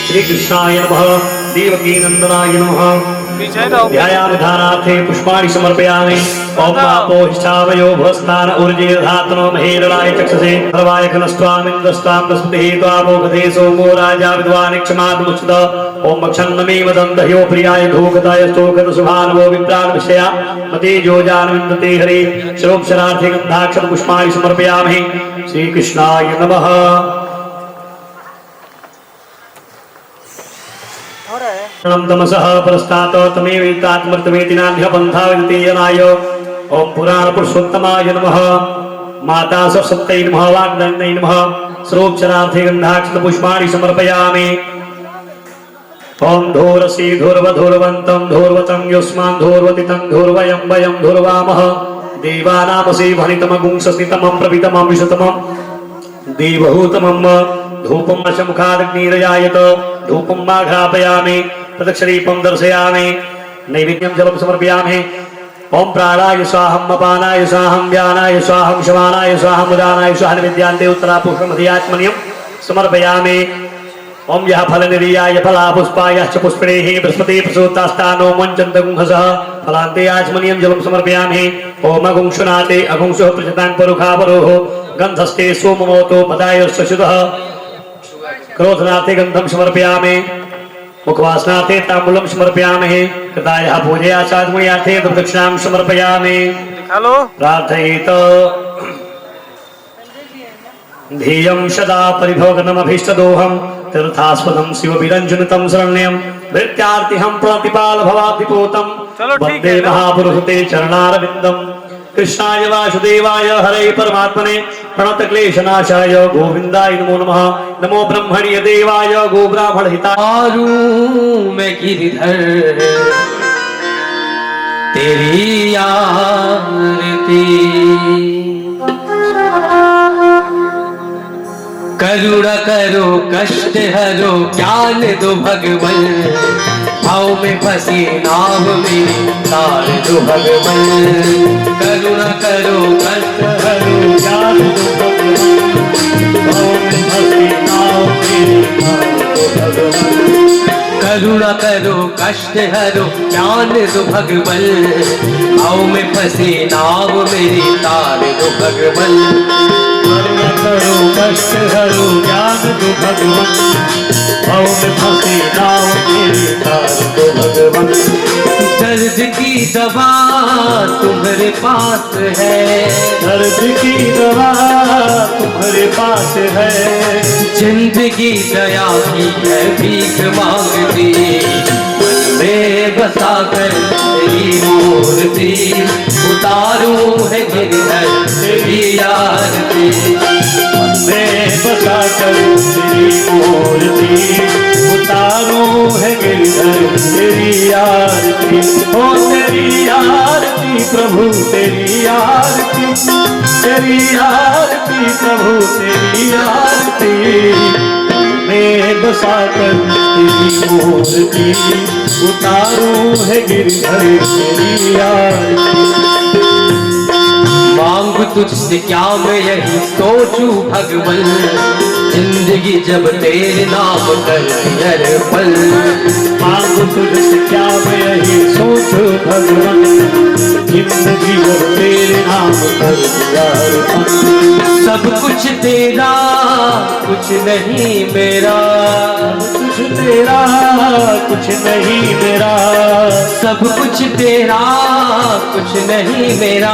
श्री कृष्णाय नमः देवकी नंदनाय नमः ध्यायावधानार्थे पुष्पाणि समर्पयामि ओम पापो हिष्ठावयो भस्तान ऊर्जेधात्नो महेरणाय चक्षसे सर्वाय खनस्त्वामिन्द्रस्त्वां प्रस्पतिः त्वामोघते सोमो राजा विद्वान् क्षमाद्मुच्यत ओम क्षन्नमेव दन्तयो प्रियाय धूकताय स्तोकत शुभानवो विप्रान् विषया मते जोजानविन्दते हरे शिरोक्षरार्थे गन्धाक्षत पुष्पाणि समर्पयामि श्री कृष्णाय नमः। तमसः परस्तात् तमेवेत्तात्मर्तमेति नान्यपन्था विद्येयनाय ओम पुराण पुरुषोत्तमाय नमः माता सरस्वत्यै नमः वाग्देव्यै नमः श्रोक्षरार्थे गन्धाक्षत पुष्पाणि समर्पयामि ओम धूरसी धूर्वधूर्वन्तं धूर्वतं युष्मान् धूर्वतितं धूर्वयं वयं धूर्वामः देवानामसि भनितमगुंसस्नितमं प्रपितमं विशतमं देवहूतमं धूपं दशमुखादग्निरजायत धूपं माघ्रापयामि प्रदक्षिणीपं दर्शयामि नैवेद्यं जलं समर्पयामि ओम प्राणाय स्वाहं अपानाय स्वाहं व्यानाय स्वाहं शवानाय स्वाहं उदानाय स्वाहं विद्यान्ते उत्तरापुष्पमधियात्मन्यं समर्पयामि ओम यः फलनिर्याय फलापुष्पाय च पुष्पिणेः बृहस्पति प्रसूतास्तानो मञ्चन्तगुंहसः फलान्ते आचमनीयं जलं समर्पयामि ओम अगुंशुनाते अगुंशुः प्रचतां परुखापरोः गन्धस्ते सोममोतो पदायश्च शुद्धः क्रोधनाथे गंधम समर्पयामि मुखवासनाथे तांबूलम समर्पयामि कृतायः पूजया साधमुयाथे प्रदक्षिणां समर्पयामि प्रार्थयेत ध्येयं सदा परिभोगनमभीष्टदोहं तीर्थास्पदं शिवविरञ्जनितं शरण्यं भृत्यार्तिहं प्रतिपाल भवाब्धिपोतं वन्दे महापुरुषते चरणारविन्दम् कृष्णाय वासुदेवाय हरे परमात्मने प्रणतक्लेशनाशाय गोविंदाय नमो नमः नमो ब्रह्मण्य देवाय गो ब्राह्मण हिताय मैं गिरधर तेरी आरती करुणा करो कष्ट हरो ज्ञान दो भगवन भाव में फंसी नाव में तार दो भगवन करुणा करो कष्ट हरो ज्ञान दो भगवन भाव में फंसी नाव में तार दो भगवन करुणा करो कष्ट हरो ज्ञान दो भगवन भाव में फंसी नाव मेरी तार दो भगवन करुणा करो कष्ट हरो ज्ञान दो भगवन भाव में फंसी नाव मेरी तार दो भगवन दर्द की दवा तुम्हारे पास है दर्द की दवा तुम्हारे पास है जिंदगी दया की है भीख मांगती में बसा कर तेरी मूर्ति उतारूं है गिरधर तेरी आरती में बसा कर तेरी मूर्ति उतारूं है गिरधर तेरी आरती ओ तेरी आरती प्रभु तेरी आरती तेरी आरती प्रभु तेरी आरती में बसा कर तेरी मूर्ति उतारूं है गिरधर तेरी आरती मांग तुझसे क्या मैं यही सोचूं भगवन जिंदगी जब तेरे नाम कर हर पल मांग तुझसे क्या मैं यही सोचूं भगवन जिंदगी जब तेरे नाम कर हर पल सब कुछ तेरा कुछ नहीं मेरा कुछ तेरा कुछ नहीं मेरा सब कुछ तेरा कुछ नहीं मेरा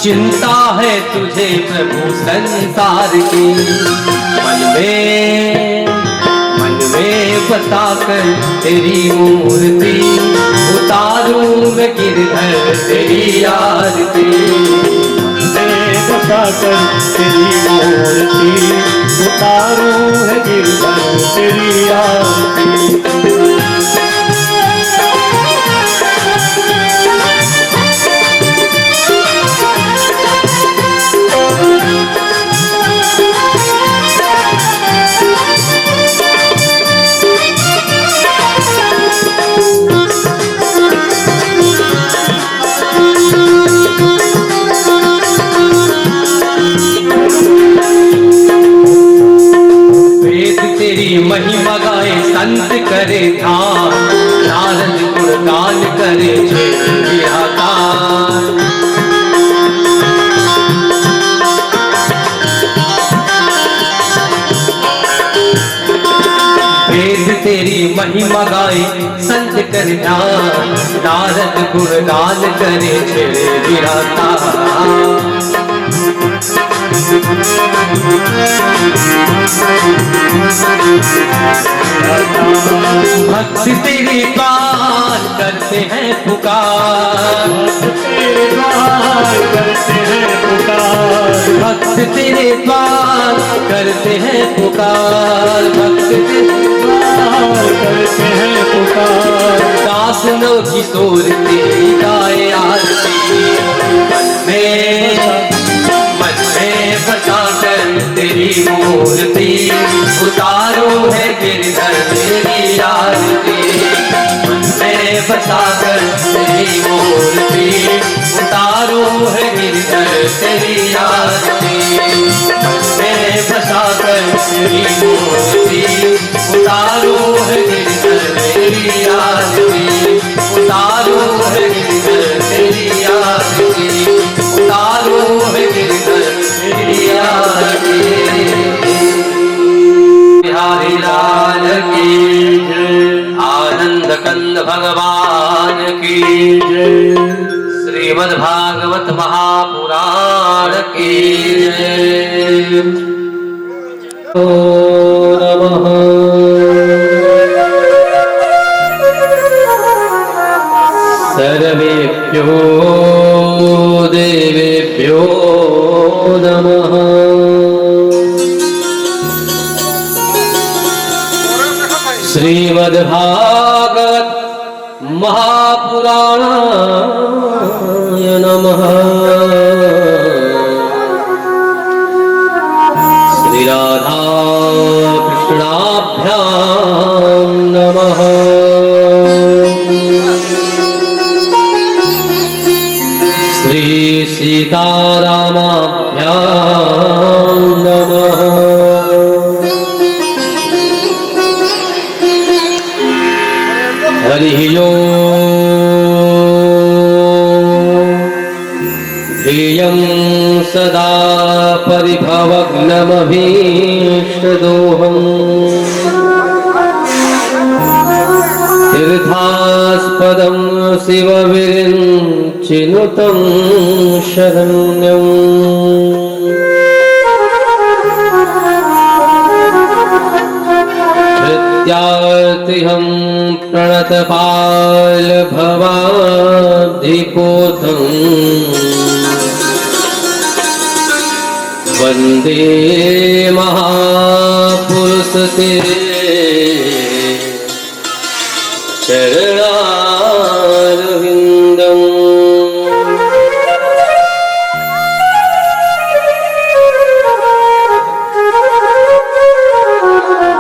चिंता है तुझे प्रभु संसार की मन में बसा कर तेरी मूर्ति उतारूं मैं गिरधर तेरी आरती बसा कर तेरी मूर्ति उतारूं है गिरधर तेरी आरती वेद महिमा गाए संत करे ध्यान, नारद गुणगान करे छे निराकार। वेद तेरी महिमा गाए संत करे ध्यान, नारद गुणगान करे छे निराकार। भक्त तेरे द्वार करते हैं पुकार, तेरे द्वार करते हैं पुकार, भक्त तेरे द्वार करते हैं पुकार, भक्त तेरे द्वार करते हैं पुकार। दास नव किशोर तेरी गाए आरती, मन में बसा कर तेरी मूर्ति, उतारो है गिरधर तेरी आरती। मन में बसा कर तेरी मूर्ति, उतारो है गिरधर तेरी आरती। मन में बसा कर तेरी मूर्ति, उतारो है गिरधर तेरी आरती। उतारो है गिरधर तेरी आरती, उतारो है गिरधर तेरी आरती। बिहारी लाल की जय, आनंद कंद भगवान की जय, श्रीमद् भागवत महापुराण की जय। ओ नमः सर्वेभ्यो देवेभ्यो नमः। श्रीमद्भागवत महापुराणाय नमः। श्री राधा कृष्णाभ्यां नमः। श्री सीतारामाभ्यां नमः। हरि ओम। ध्येयं सदा परिभवग्नमभीष्टदोहम्, तीर्थास्पदं शिवविरिञ्चिनुतं शरण्यम्। कृत्यार्तिहं प्रणतपालभवाब्धिपोतम्, वन्दे महापुरुष ते चरणारविन्दम्।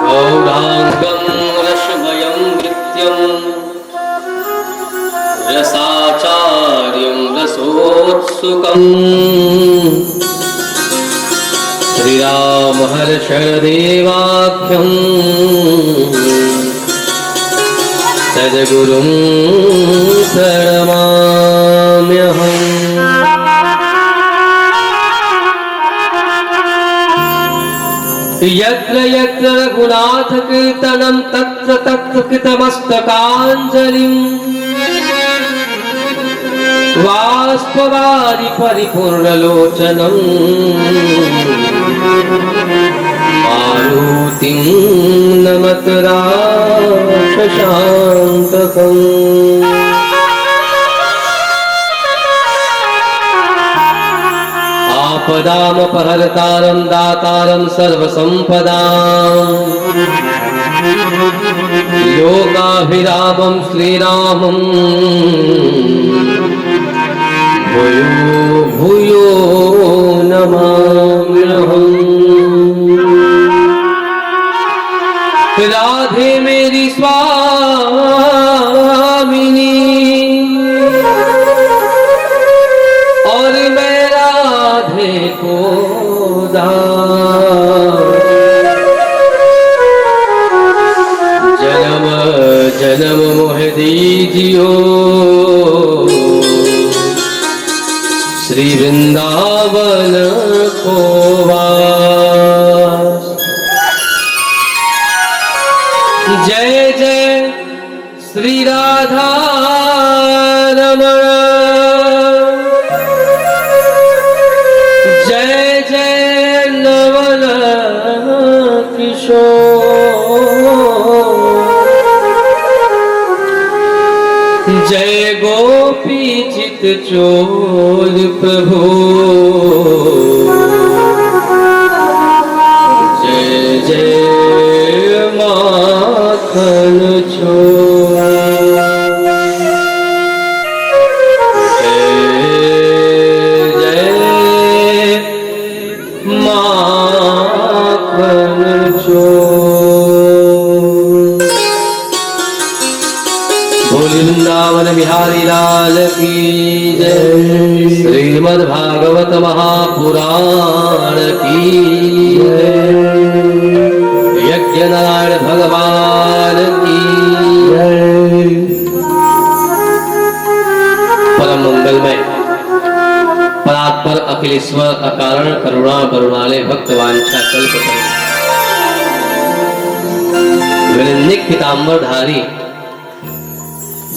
गौराङ्गं रसमयं नृत्यं, रसाचार्यं रसोत्सुकम्। श्रीरामहर्षदेवाख्यं सद्गुरुं प्रणमाम्यहम्। यत्र यत्र रघुनाथ कीर्तनं तत्र तत्र कृतमस्तकाञ्जलिं, बाष्पवारि परिपूर्णलोचनं मारुतिं नमत राक्षसान्तकम्। आपदामपहर्तारं दातारं सर्वसम्पदां, लोकाभिरामं श्रीरामं भूयो भूयो नमाम्यहम्। राधे मेरी स्वामिनी और मैं राधे को दास, जय जय श्री राधा रमण, जय जय नवल किशोर, जय गोपी चित चोर प्रभु, जय जय माखन चोर, जय जय माखन चोर। बोली वृंदावन बिहारी लाल की जय, श्रीमद् भागवत महापुराण की जय, यज्ञ नारायण भगवान की जय। परम मंगलमय परात्पर अखिलेश्वर अकारण करुणा करुणालय भक्त वांछा कल्प विनिन्दिक पीताम्बरधारी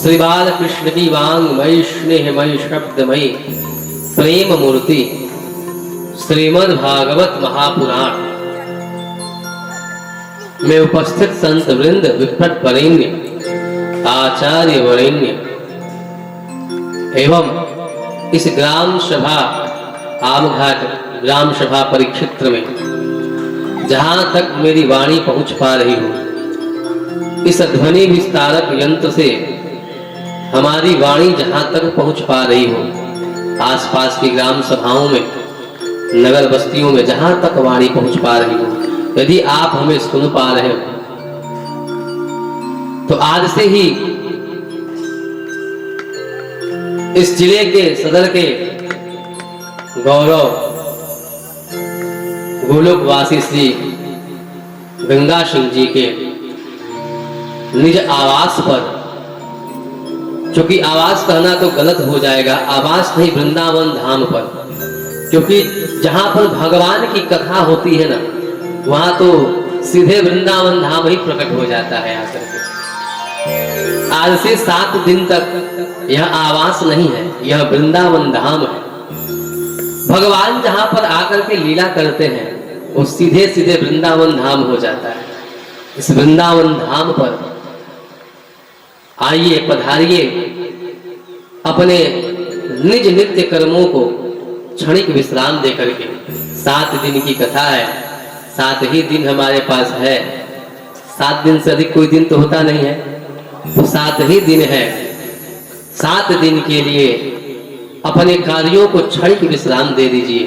श्री बाल कृष्ण की वांगमयी स्नेहमयी शब्दमयी प्रेम मूर्ति श्रीमद् भागवत महापुराण में उपस्थित संत वृंद, विप्रट वरेण्य, आचार्य वरेण्य एवं इस ग्राम सभा आमघाट ग्राम सभा परिक्षेत्र में जहां तक मेरी वाणी पहुंच पा रही हो, इस ध्वनि विस्तारक यंत्र से हमारी वाणी जहां तक पहुंच पा रही हो, आसपास की ग्राम सभाओं में, नगर बस्तियों में जहां तक वाणी पहुंच पा रही हो, यदि आप हमें सुन पा रहे हो तो आज से ही इस जिले के सदर के गौरव गोलोकवासी श्री गंगा सिंह जी के निज आवास पर, क्योंकि आवास कहना तो गलत हो जाएगा, आवास नहीं वृंदावन धाम पर, क्योंकि जहां पर भगवान की कथा होती है ना, वहां तो सीधे वृंदावन धाम ही प्रकट हो जाता है आकर के। आज से 7 दिन तक यह आवास नहीं है, यह वृंदावन धाम है। भगवान जहां पर आकर के लीला करते हैं वो सीधे सीधे वृंदावन धाम हो जाता है। इस वृंदावन धाम पर आइए, पधारिए, अपने निज नित्य कर्मों को क्षणिक विश्राम दे करके। 7 दिन की कथा है, 7 ही दिन हमारे पास है, 7 दिन से अधिक कोई दिन तो होता नहीं है, तो 7 ही दिन है। 7 दिन के लिए अपने कार्यों को क्षणिक विश्राम दे दीजिए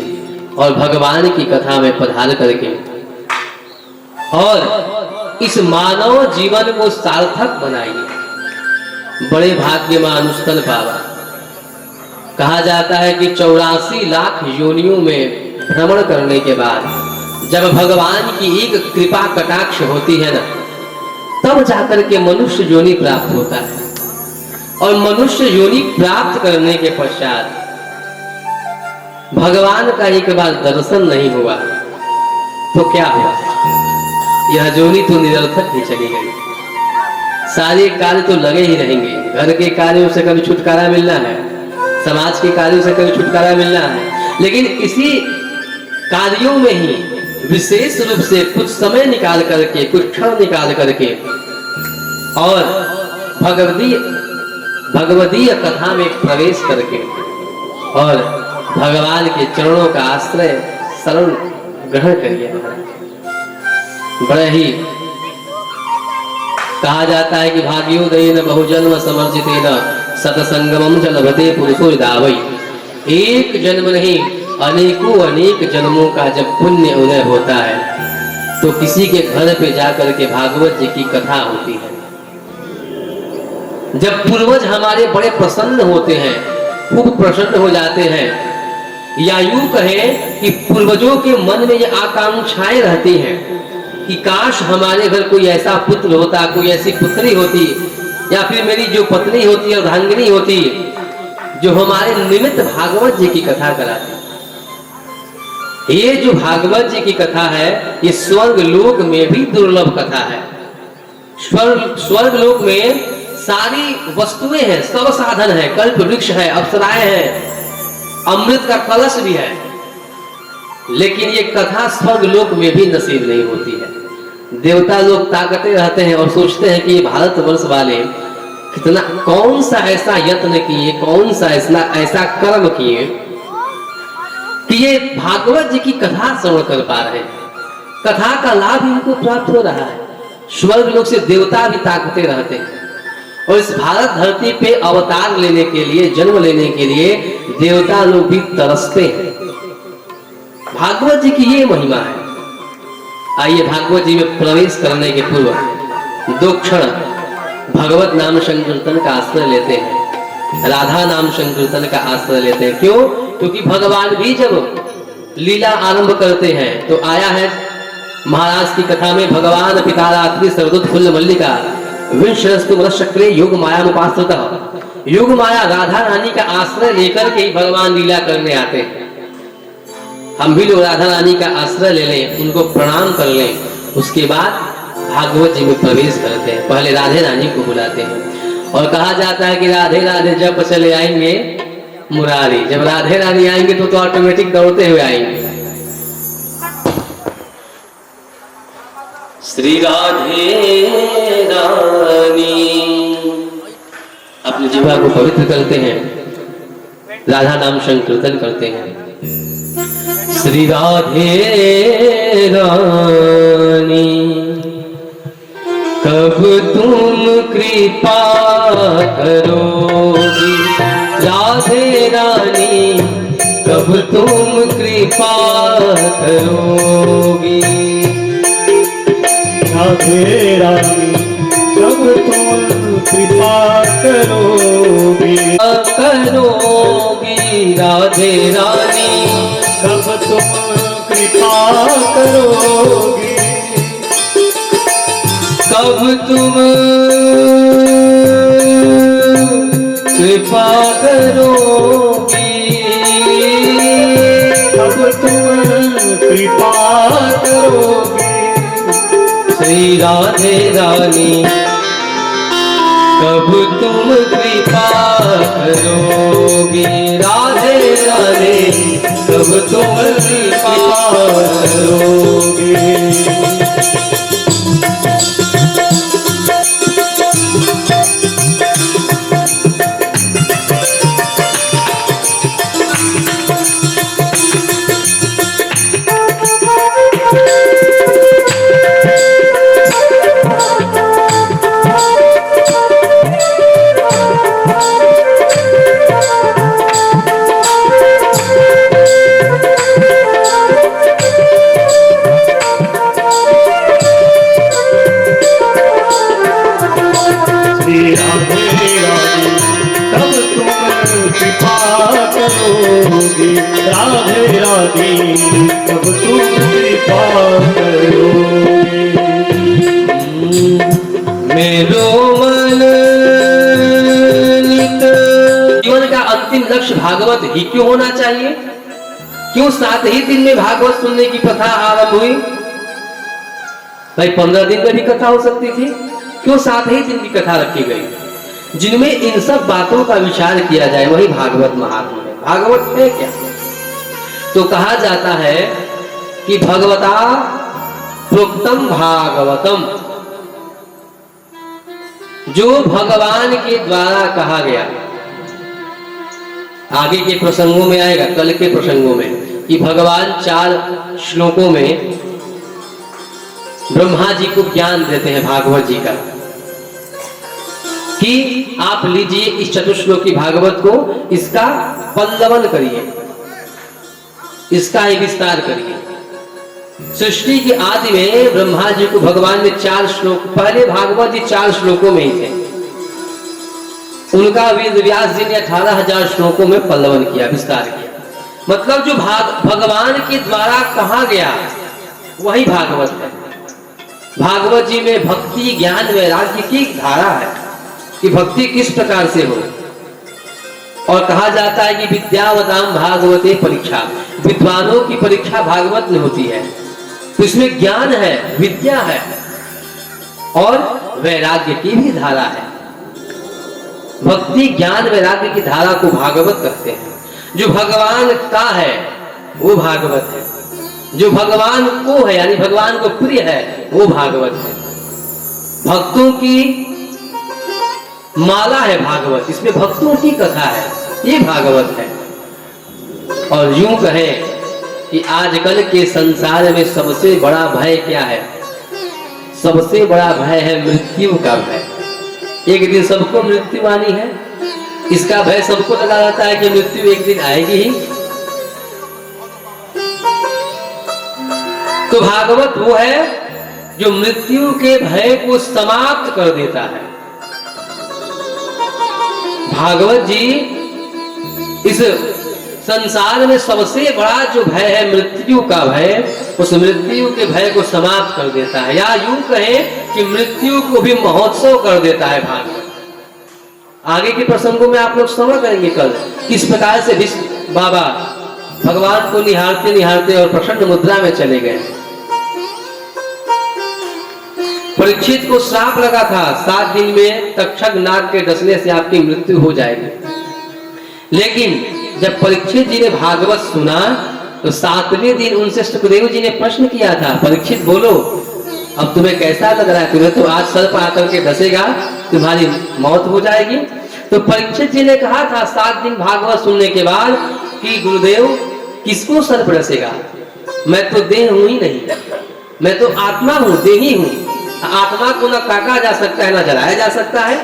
और भगवान की कथा में पधार करके और इस मानव जीवन को सार्थक बनाइए। बड़े भाग्यवान अनुष्ठन पावा। कहा जाता है कि 84 लाख योनियों में भ्रमण करने के बाद जब भगवान की एक कृपा कटाक्ष होती है ना, तब जाकर के मनुष्य योनि प्राप्त होता है। और मनुष्य योनि प्राप्त करने के पश्चात भगवान का एक बार दर्शन नहीं हुआ तो क्या हुआ? यह योनि तो निरर्थक ही चली गई। सारे कार्य तो लगे ही रहेंगे। घर के कार्यों से कभी छुटकारा मिलना है, समाज के कार्यों से कभी छुटकारा मिलना है, लेकिन इसी कार्यों में ही विशेष रूप से कुछ समय निकाल करके, कुछ क्षण निकाल करके और भगवदीय कथा में प्रवेश करके और भगवान के चरणों का आश्रय शरण ग्रहण करिए। बड़े ही कहा जाता है कि भाग्योदयेन बहुजन्म समर्जितेन सतसंगमं च लभते पुरुषो दावई। एक जन्म नहीं, अनेकों अनेक जन्मों का जब पुण्य उदय होता है तो किसी के घर पे जाकर के भागवत जी की कथा होती है। जब पूर्वज हमारे बड़े प्रसन्न होते हैं, खूब प्रसन्न हो जाते हैं, या यूं कहें कि पूर्वजों के मन में ये आकांक्षाएं रहती हैं कि काश हमारे घर कोई ऐसा पुत्र होता, कोई ऐसी पुत्री होती, या फिर मेरी जो पत्नी होती है, अर्धांगिनी होती, जो हमारे निमित्त भागवत जी की कथा कराती। ये जो भागवत जी की कथा है, ये स्वर्ग लोक में भी दुर्लभ कथा है। स्वर्ग लोक में सारी वस्तुएं हैं, सब साधन है, कल्प वृक्ष है, अप्सराएं हैं, अमृत का कलश भी है, लेकिन ये कथा स्वर्ग लोक में भी नसीब नहीं होती है। देवता लोग ताकते रहते हैं और सोचते हैं कि ये भारतवर्ष वाले कितना, कौन सा ऐसा यत्न किए, कौन सा ऐसा कर्म किए कि ये भागवत जी की कथा श्रवण कर पा रहे हैं, कथा का लाभ इनको प्राप्त हो रहा है। स्वर्ग लोक से देवता भी ताकते रहते हैं और इस भारत धरती पे अवतार लेने के लिए, जन्म लेने के लिए देवता लोग भी तरसते हैं। भागवत जी की ये महिमा है। आइए भागवत जी में प्रवेश करने के पूर्व 2 क्षण भगवत नाम संकीर्तन का आश्रय लेते हैं, राधा नाम संकीर्तन का आश्रय लेते हैं। क्यों? क्योंकि भगवान भी जब लीला आरंभ करते हैं तो आया है महाराज की कथा में, भगवान पिता रात्रि सर्वदूत फुल्ल मल्लिका विंशस्तु मनश्चक्रे योग माया उपास्थितः। योग माया राधा रानी का आश्रय लेकर के ही भगवान लीला करने आते हैं। हम भी लोग राधा रानी का आश्रय ले लें, उनको प्रणाम कर लें, उसके बाद भागवत जी में प्रवेश करते हैं। पहले राधे रानी को बुलाते हैं और कहा जाता है कि राधे राधे जब चले आएंगे मुरारी। जब राधे रानी आएंगे तो ऑटोमेटिक दौड़ते हुए आएंगे। श्री राधे रानी अपनी जीवा को पवित्र करते हैं, राधा नाम संकीर्तन करते हैं। श्री राधे रानी कब तुम कृपा करोगी, राधे रानी कब तुम कृपा करोगी, राधे रानी कब तुम कृपा करोगी, करोगी राधे रानी कब तुम कृपा करोगी, कब तुम कृपा करोगी, कब तुम कृपा करोगी, श्री राधे रानी कब तुम कृपा करोगी, राधे रानी कब तुम कृपा करोगी। राधे रानी कब तुम कृपा करोगे, मेरो मन नित। जीवन का अंतिम लक्ष्य भागवत ही क्यों होना चाहिए? क्यों 7 ही दिन में भागवत सुनने की प्रथा आरंभ हुई? भाई 15 दिन में भी कथा हो सकती थी, क्यों 7 ही दिन की कथा रखी गई? जिनमें इन सब बातों का विचार किया जाए वही भागवत महात्मा है। भागवत है क्या? तो कहा जाता है कि भगवता प्रोक्तम भागवतम, जो भगवान के द्वारा कहा गया। आगे के प्रसंगों में आएगा, कल के प्रसंगों में, कि भगवान 4 श्लोकों में ब्रह्मा जी को ज्ञान देते हैं भागवत जी का, कि आप लीजिए इस चतुश्लोकी भागवत को, इसका पल्लवन करिए, इसका ही विस्तार करिए। सृष्टि की आदि में ब्रह्मा जी को भगवान ने 4 श्लोक, पहले भागवत जी 4 श्लोकों में ही थे, उनका वेद व्यास जी ने 18,000 श्लोकों में पल्लवन किया, विस्तार किया। मतलब जो भगवान के द्वारा कहा गया वही भागवत है। भागवत जी में भक्ति, ज्ञान, वैराग्य की धारा है कि भक्ति किस प्रकार से हो। और कहा जाता है कि विद्यावताम भागवते परीक्षा, विद्वानों की परीक्षा भागवत में होती है। तो इसमें ज्ञान है, विद्या है और वैराग्य की भी धारा है। भक्ति ज्ञान वैराग्य की धारा को भागवत कहते हैं। जो भगवान का है वो भागवत है, जो भगवान को है यानी भगवान को प्रिय है वो भागवत है। भक्तों की माला है भागवत, इसमें भक्तों की कथा है, ये भागवत है। और यूं कहें कि आजकल के संसार में सबसे बड़ा भय क्या है? सबसे बड़ा भय है मृत्यु का भय। एक दिन सबको मृत्यु आनी है, इसका भय सबको लगा रहता है कि मृत्यु एक दिन आएगी ही। तो भागवत वो है जो मृत्यु के भय को समाप्त कर देता है। भागवत जी इस संसार में सबसे बड़ा जो भय है मृत्यु का भय, उस मृत्यु के भय को समाप्त कर देता है, या यूं कहें कि मृत्यु को भी महोत्सव कर देता है भागवत। आगे के प्रसंगों में आप लोग समझ करेंगे कल किस प्रकार से भीष्म बाबा भगवान को निहारते निहारते और प्रसन्न मुद्रा में चले गए। परीक्षित को श्राप लगा था 7 दिन में तक्षक नाग के डसने से आपकी मृत्यु हो जाएगी, लेकिन जब परीक्षित जी ने भागवत सुना तो 7वें दिन उनसे सुखदेव जी ने प्रश्न किया था, परीक्षित बोलो अब तुम्हें कैसा लग रहा है? तुम्हें तो आज सर्प आकर के डसेगा, तुम्हारी मौत हो जाएगी। तो परीक्षित जी ने कहा था 7 दिन भागवत सुनने के बाद कि गुरुदेव किसको सर्प डसेगा? मैं तो देह हूं ही नहीं, मैं तो आत्मा हूं, देही हूं। आत्मा को न काटा जा सकता है, न जलाया जा सकता है,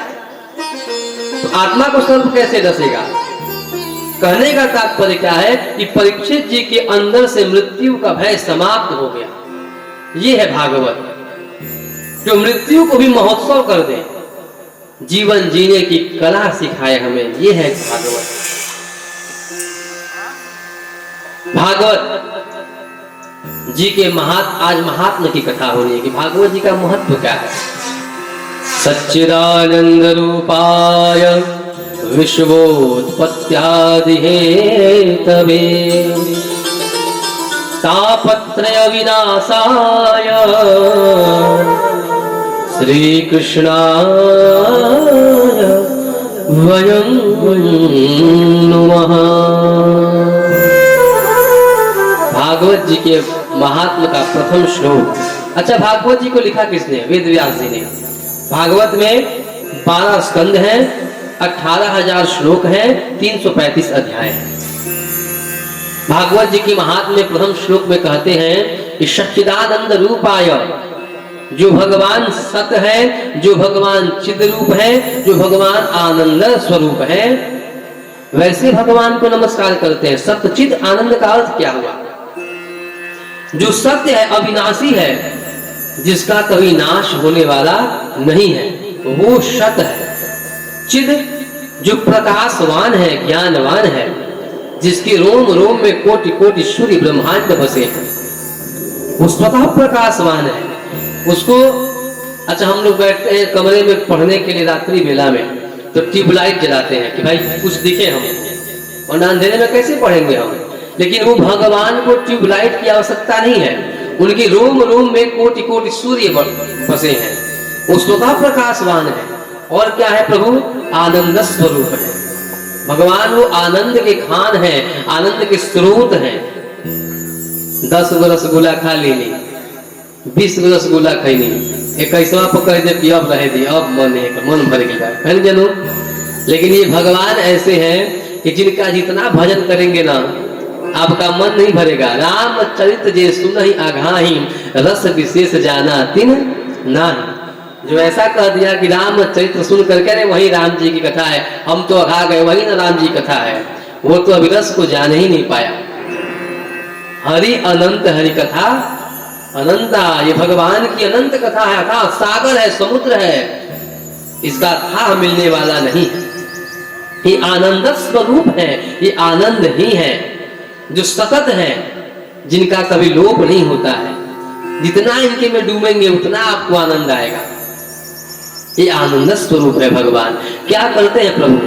तो आत्मा को सर्प कैसे डसेगा? कहने का तात्पर्य क्या है कि परीक्षित जी के अंदर से मृत्यु का भय समाप्त हो गया। ये है भागवत, जो मृत्यु को भी महोत्सव कर दे, जीवन जीने की कला सिखाए हमें, ये है भागवत। भागवत जी के आज महात्मा की कथा हो रही है कि भागवत जी का महत्व क्या है। सच्चिदानंद रूपाय विश्वोत्पत्त्यादि हेतवे तापत्रय विनाशाय श्री कृष्णाय वयं नमः। भागवत जी के महात्मा का प्रथम श्लोक। अच्छा, भागवत जी को लिखा किसने? वेद व्यास जी ने। भागवत में 12 स्कंद हैं, 18,000 श्लोक हैं, 335 अध्याय हैं। भागवत जी की महात्मा में प्रथम श्लोक में कहते हैं कि सच्चिदानंद रूपाय, जो भगवान सत है, जो भगवान चिद रूप है, जो भगवान आनंद स्वरूप है, वैसे भगवान को नमस्कार करते हैं। सत्य चिद आनंद का अर्थ क्या हुआ? जो सत्य है, अविनाशी है, जिसका कभी नाश होने वाला नहीं है, वो सत है। चिद जो प्रकाशवान है, ज्ञानवान है, जिसके रोम रोम में कोटि कोटि सूर्य ब्रह्मांड बसे हैं, वो स्वतः प्रकाशवान है। उसको अच्छा, हम लोग बैठते हैं कमरे में पढ़ने के लिए रात्रि बेला में, तो ट्यूबलाइट जलाते हैं कि भाई कुछ दिखे हम, और अंधेरे में कैसे पढ़ेंगे हम। लेकिन वो भगवान को ट्यूबलाइट की आवश्यकता नहीं है, उनके रोम रोम में कोटि कोटि सूर्य बसे हैं, वो स्वतः प्रकाशवान है। और क्या है? प्रभु आनंद स्वरूप है। भगवान वो आनंद के खान है, आनंद के स्रोत हैं। 10 रसगुल्ला खा लेनी, 20 रसगुल्ला खैनी, 21वां पकड़ दे कि अब रहे दी, अब मन भर गया है जनू। लेकिन ये भगवान ऐसे हैं कि जिनका जितना भजन करेंगे ना, आपका मन नहीं भरेगा। रामचरित जे सुनहि आघाहि, रस विशेष जाना तिन नाही। जो ऐसा कह दिया कि रामचरित्र सुन करके अरे वही राम जी की कथा है, हम तो आघा गए, वही ना राम जी की कथा है, वो तो अभी रस को जान ही नहीं पाया। हरि अनंत हरि कथा अनंता, ये भगवान की अनंत कथा है, अथा सागर है, समुद्र है, इसका था मिलने वाला नहीं। ये आनंद स्वरूप है, ये आनंद ही है, जो सतत है, जिनका कभी लोप नहीं होता है। जितना इनके में डूबेंगे उतना आपको आनंद आएगा। ये आनंद स्वरूप है भगवान। क्या करते हैं प्रभु?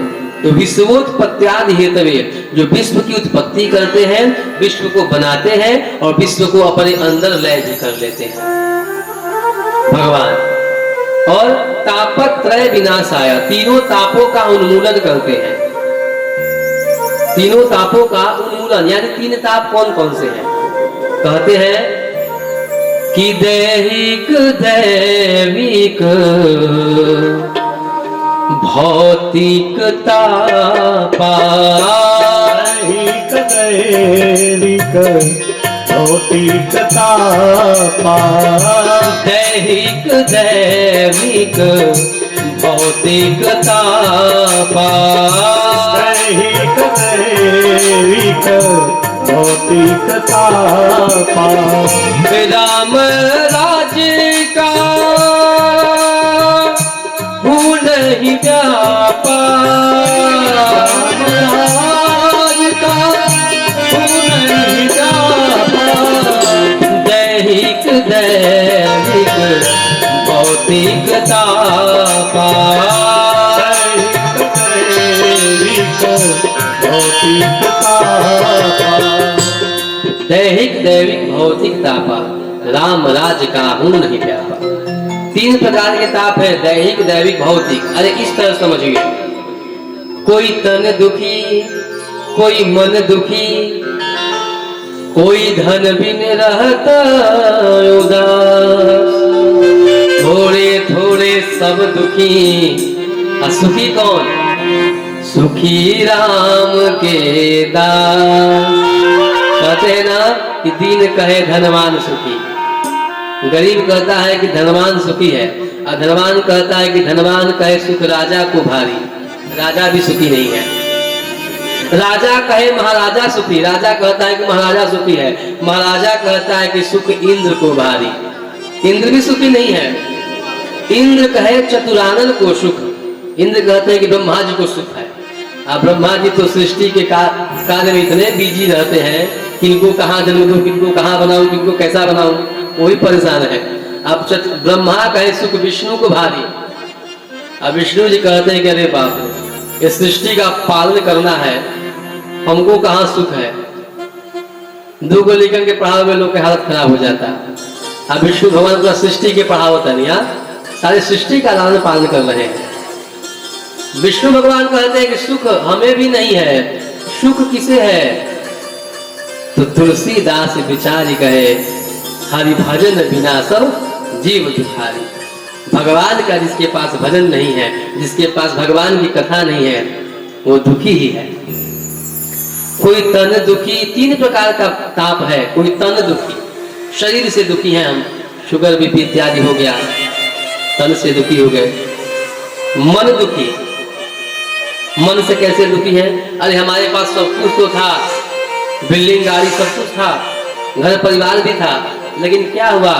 तो विश्वोत्पत्त्यादि हेतवे, जो विश्व की उत्पत्ति करते हैं, विश्व को बनाते हैं और विश्व को अपने अंदर लय कर लेते हैं। भगवान और तापत्रय विनाशाय, तीनों तापों का उन्मूलन करते हैं। तीनों तापों का उन्मूलन यानी तीन ताप कौन कौन से हैं? कहते हैं कि दैहिक दैविक भौतिक तापा, दैहिक दैविक भौतिक तापा, दैहिक दैविक भौतिक तापा, दैहिक दैविक भौतिक तापा, राम राज्य का भूल नहीं व्यापा, राम राज्य का भूल नहीं व्यापा, दैहिक दैविक भौतिक तापा, दैहिक दैविक भौतिक तापा, दैहिक दैविक भौतिक तापा, राम राज्य का हूं नहीं व्यापा। तीन प्रकार के ताप है, दैहिक दैविक भौतिक। अरे इस तरह समझिए, कोई तन दुखी, कोई मन दुखी, कोई धन बिन रहता उदास, थोड़े थोड़े सब दुखी। और सुखी कौन? सुखी राम के दास। कहते हैं ना कि दीन कहे धनवान सुखी, गरीब कहता है कि धनवान सुखी है, और धनवान कहता है कि धनवान कहे सुख राजा को भारी, राजा भी सुखी नहीं है। राजा कहे महाराजा सुखी, राजा कहता है कि महाराजा सुखी है, महाराजा कहता है कि सुख इंद्र को भारी, इंद्र भी सुखी नहीं है। इंद्र कहे चतुरानन को सुख, इंद्र कहते हैं कि ब्रह्मा जी को सुख है। अब ब्रह्मा जी तो सृष्टि के कार्य में इतने बिजी रहते हैं, किनको कहाँ जन्म दूं, किनको कहाँ बनाऊं, किनको कैसा बनाऊं, वही परेशान है। अब ब्रह्मा कहे सुख विष्णु को भारी, अब विष्णु जी कहते हैं कि अरे बाप, इस सृष्टि का पालन करना है, हमको कहाँ सुख है। दो को लेकर के पढ़ावे में लोग की हालत खराब हो जाता है। अब विष्णु भगवान पूरा सृष्टि के पढ़ावत है, यहाँ सारे सृष्टि का लालन पालन कर रहे हैं। विष्णु भगवान कहते हैं कि सुख हमें भी नहीं है, सुख किसे है? तो तुलसीदास विचारी कहे हरि भजन बिना सब जीव दुखारी। भगवान का जिसके पास भजन नहीं है, जिसके पास भगवान की कथा नहीं है, वो दुखी ही है। कोई तन दुखी, तीन प्रकार का ताप है। कोई तन दुखी, शरीर से दुखी है हम, शुगर बीपी इत्यादि हो गया, तन से दुखी हो गए। मन दुखी, मन से कैसे दुखी है? अरे हमारे पास सब कुछ तो था, बिल्डिंग गाड़ी सब कुछ था, घर परिवार भी था, लेकिन क्या हुआ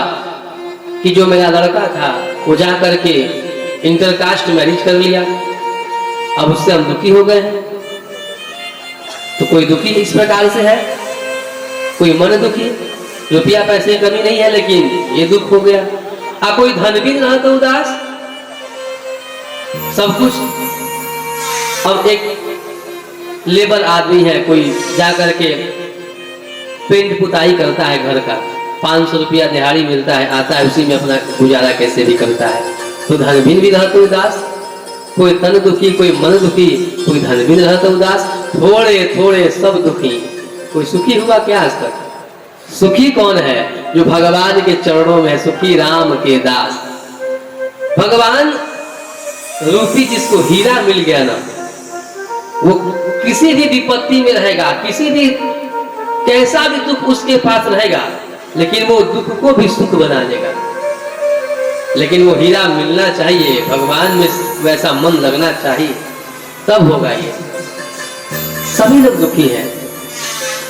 कि जो मेरा लड़का था वो जा करके इंटरकास्ट मैरिज कर लिया, अब उससे हम दुखी हो गए हैं। तो कोई दुखी इस प्रकार से है, कोई मन दुखी, रुपया पैसे की कमी नहीं है लेकिन ये दुख हो गया। कोई धन भी रहा तो उदास, सब कुछ। अब एक लेबर आदमी है, कोई जा करके पेंट पुताई करता है घर का, 500 रुपया दिहाड़ी मिलता है, आता है उसी में अपना गुजारा कैसे भी करता है। तो धनबीन भी रहते उदास, कोई तन दुखी, कोई मन दुखी, कोई धनबीन रहते उदास, थोड़े थोड़े सब दुखी। कोई सुखी हुआ क्या आज तक? सुखी कौन है? जो भगवान के चरणों में, सुखी राम के दास। भगवान रूपी जिसको हीरा मिल गया ना, वो किसी भी विपत्ति में रहेगा, किसी भी कैसा भी दुख उसके पास रहेगा, लेकिन वो दुख को भी सुख बना देगा। लेकिन वो हीरा मिलना चाहिए, भगवान में वैसा मन लगना चाहिए, तब होगा ये। सभी लोग दुखी हैं।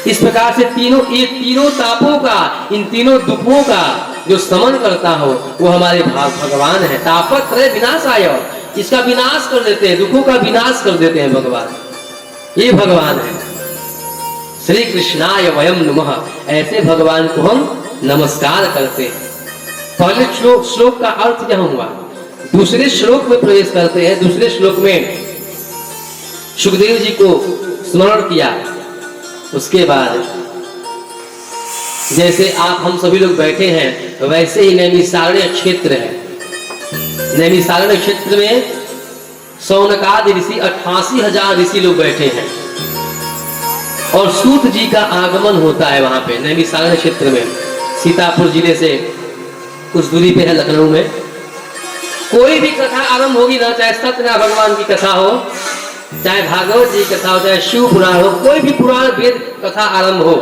इस प्रकार से तीनों तापों का, इन तीनों दुखों का जो समन करता हो वो हमारे भगवान है। तापत्रय विनाशाय, इसका विनाश कर देते हैं, दुखों का विनाश कर देते हैं भगवान, ये भगवान है। श्री कृष्णाय वयम नमः, ऐसे भगवान को हम नमस्कार करते हैं। पहले श्लोक का अर्थ क्या हुआ, दूसरे श्लोक में प्रवेश करते हैं। दूसरे श्लोक में सुखदेव जी को स्मरण किया, उसके बाद जैसे आप हम सभी लोग बैठे हैं वैसे ही नैमिषारण्य क्षेत्र है। नैमिषारण्य क्षेत्र में शौनकादि ऋषि 88,000 ऋषि लोग बैठे हैं और सूत जी का आगमन होता है वहां पे नैमिषारण्य क्षेत्र में। सीतापुर जिले से कुछ दूरी पे है लखनऊ में। कोई भी कथा आरंभ होगी ना, चाहे सत्यनारायण भगवान की कथा हो, चाहे भागवत जी की कथा हो, चाहे शिव पुराण हो, कोई भी पुराण वेद कथा आरंभ हो,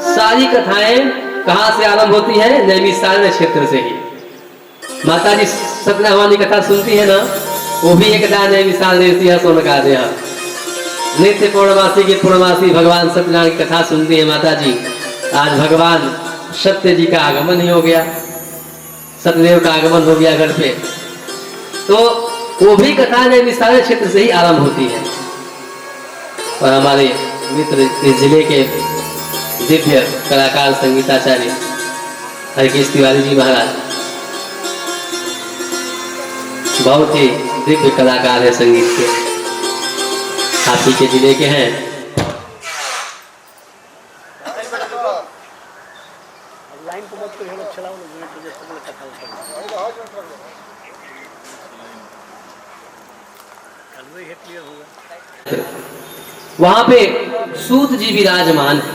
सारी कथाएं कहां से आरंभ होती है? नैमिषारण्य क्षेत्र से ही। माता जी सत्यनारायण भगवान की कथा सुनती है ना, वो भी एक नैमिषारण्य सोनकादि नित्य पूर्णमासी की पूर्णमासी भगवान सत्यनारायण की कथा सुनती है माता जी। आज भगवान सत्य जी का आगमन ही हो गया, सत्यदेव का आगमन हो गया घर पे, तो वो भी कथा नैमिषारण्य क्षेत्र से ही आरंभ होती है। और हमारे मित्र इस जिले के दिव्य कलाकार संगीताचार्य हरकेश तिवारी जी महाराज बहुत ही दिव्य कलाकार है संगीत के, आप ही के जिले के हैं। वहां पे सूत जी विराजमान है।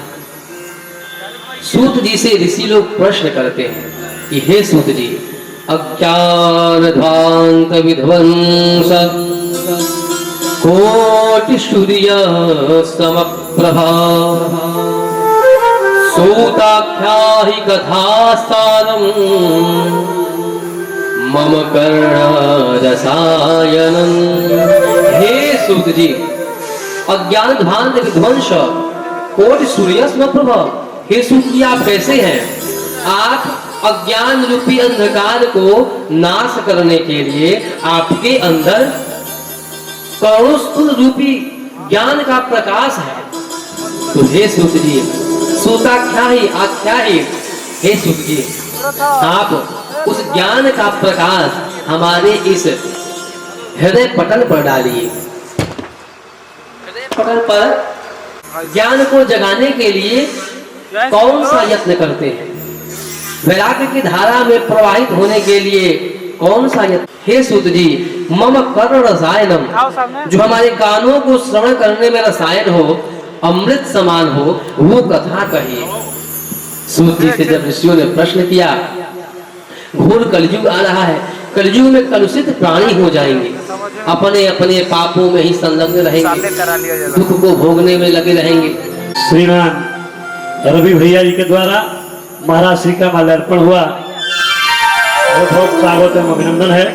सूत जी से ऋषि लोग प्रश्न करते हैं कि हे सूत जी, अज्ञान ध्वांत विध्वंस कोटि सूर्य समप्रभा सूताख्याहि कथास्थानम मम कर्ण रसायनम। हे सूत जी, अज्ञान ध्वांत विध्वंस कोटि सूर्य समप्रभा, हे सूत जी आप कैसे हैं? आप अज्ञान रूपी अंधकार को नाश करने के लिए आपके अंदर करोड़ों रूपी ज्ञान का प्रकाश है। तो हे सूत जी, सूताख्या ही आख्या ही, हे सूत जी आप उस ज्ञान का प्रकाश हमारे इस हृदय पटल पर डालिए। हृदय पटल पर ज्ञान को जगाने के लिए कौन सा यत्न करते हैं? वैराग्य की धारा में प्रवाहित होने के लिए कौन सा यत्न? हे सूत जी, मम कर्ण रसायनम, जो हमारे कानों को श्रवण करने में रसायन हो, अमृत समान हो, वो कथा कहिए। सूत जी से जब ऋषियों ने प्रश्न किया, घोर कलयुग आ रहा है, कलयुग में कलुषित प्राणी हो जाएंगे, अपने अपने पापों में ही संलग्न रहेंगे, दुख को भोगने में लगे रहेंगे। श्रीमान रवि भैया जी के द्वारा महाराज श्री का माल्यार्पण हुआ, बहुत बहुत स्वागत है, अभिनंदन है।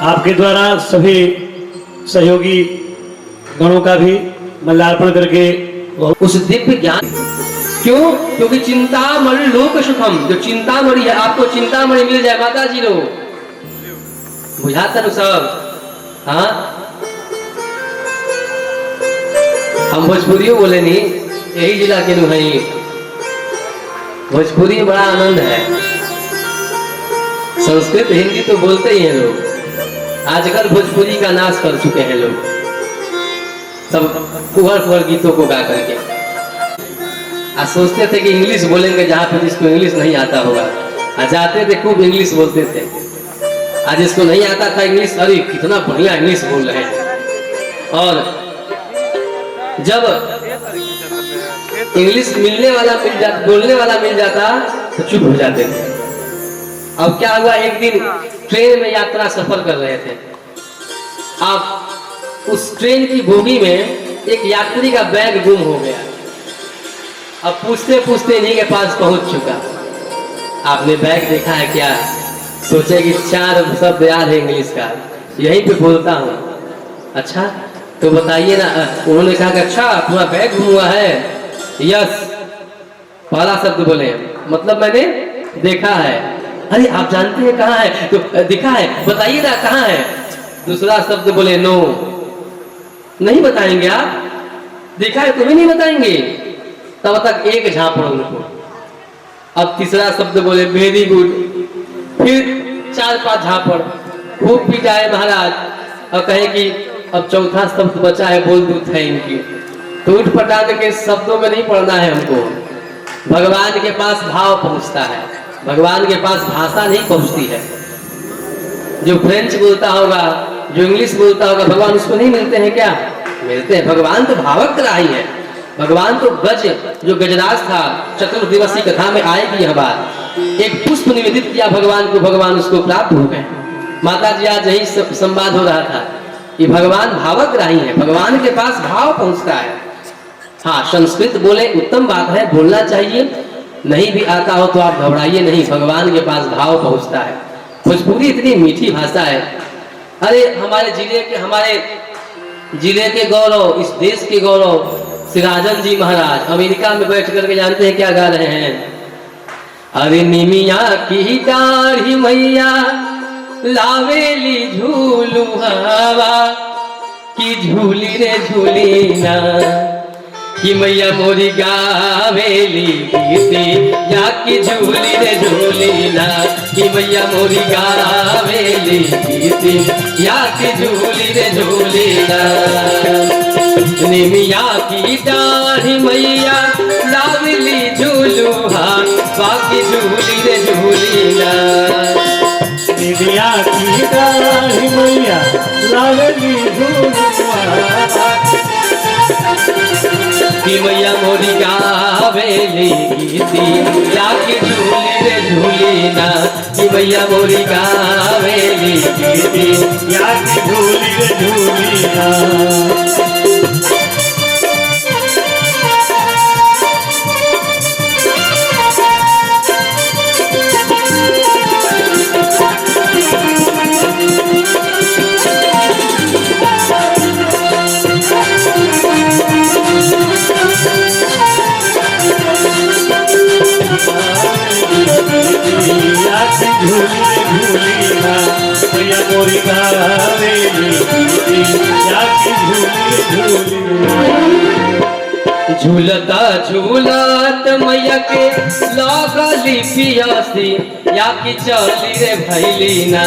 आपके द्वारा सभी सहयोगी गणों का भी माल्यार्पण करके उस दिव्य ज्ञान, क्यों? क्योंकि चिंतामणि लोक सुखम, जो चिंतामणि है, आपको चिंतामणि मिल जाए माता जी लोग, बुझाता है सब। हाँ, हम भोजपुरी बोले नहीं, यही जिला के लोग हैं। भोजपुरी में बड़ा आनंद है, संस्कृत हिंदी तो बोलते ही हैं लोग। आजकल भोजपुरी का नाश कर चुके हैं लोग, सब कुहर गीतों को गा करके। आज सोचते थे कि इंग्लिश बोलेंगे जहां पर जिसको इंग्लिश नहीं आता होगा, आज जाते थे खूब इंग्लिश बोलते थे। आज जिसको नहीं आता था इंग्लिश, अरे कितना बढ़िया इंग्लिश बोल रहे हैं। और जब इंग्लिश मिलने वाला मिल जाता, बोलने वाला मिल जाता, तो चुप हो जाते थे। अब क्या हुआ, एक दिन ट्रेन में यात्रा सफर कर रहे थे, अब उस ट्रेन की बोगी में एक यात्री का बैग गुम हो गया। अब पूछते पूछते इन्हीं के पास पहुंच चुका। आपने बैग देखा है क्या? सोचे कि 4 शब्द याद है इंग्लिश का, यहीं पे बोलता हूँ। अच्छा तो बताइए ना। उन्होंने कहा कि अच्छा पूरा बैग गुम हुआ है। यस, पहला शब्द बोले, मतलब मैंने देखा है। अरे आप जानते हैं कहाँ है? तो दिखा है, बताइए ना कहाँ है। दूसरा शब्द बोले, नो, नहीं बताएंगे आप, देखा है तुम्हें नहीं बताएंगे। तब तक एक झापड़ उनको। अब तीसरा शब्द बोले, वेरी गुड, फिर 4-5 झापड़, खूब पिटाए महाराज, और कहे कि अब चौथा शब्द बचा है, बोल दो थैंक यू। तो उठ पटाख के शब्दों में नहीं पढ़ना है हमको, भगवान के पास भाव पहुंचता है। भगवान के पास भाषा नहीं पहुंचती है। जो फ्रेंच बोलता होगा, जो इंग्लिश बोलता होगा, भगवान उसको नहीं मिलते हैं क्या? मिलते हैं। भगवान तो भावक ग्राही है। भगवान तो गज, जो गजराज था, चतुर्दिवसीय कथा में आएगी यह बात। एक पुष्प निवेदित किया भगवान को, भगवान उसको प्राप्त हो गए। माता जी आज यही संवाद हो रहा था कि भगवान भावक ग्राही है, भगवान के पास भाव पहुंचता है। हाँ, संस्कृत बोले उत्तम बात है, बोलना चाहिए। नहीं भी आता हो तो आप घबराइए नहीं, भगवान के पास भाव पहुंचता है। भोजपुरी इतनी मीठी भाषा है। अरे हमारे जिले के गौरव, इस देश के गौरव श्री राजन जी महाराज अमेरिका में बैठ करके जानते हैं क्या गा रहे हैं? अरे निमिया की दाढ़ी मैया लावेली झूलू हवा की झूली रे झूली ना, कि मैया मोरी गावेली गीती या की झूली रे झूली ना, कि मैया मोरी गावेली गीती या की झूली रे झूली ना। निमिया की दाढ़ी मैया लावेली झूलू हाँ, बाकी झूली रे झूली ना। निमिया की दाढ़ी मैया लावेली झूलू कि मैया मोरी गावेली गीती या की झूली रे झूली ना, कि मैया मोरी गावेली गीती या की झूली रे झूली ना। झूलता झूलत मैया के लगली पियासी या की चली रे भैली ना।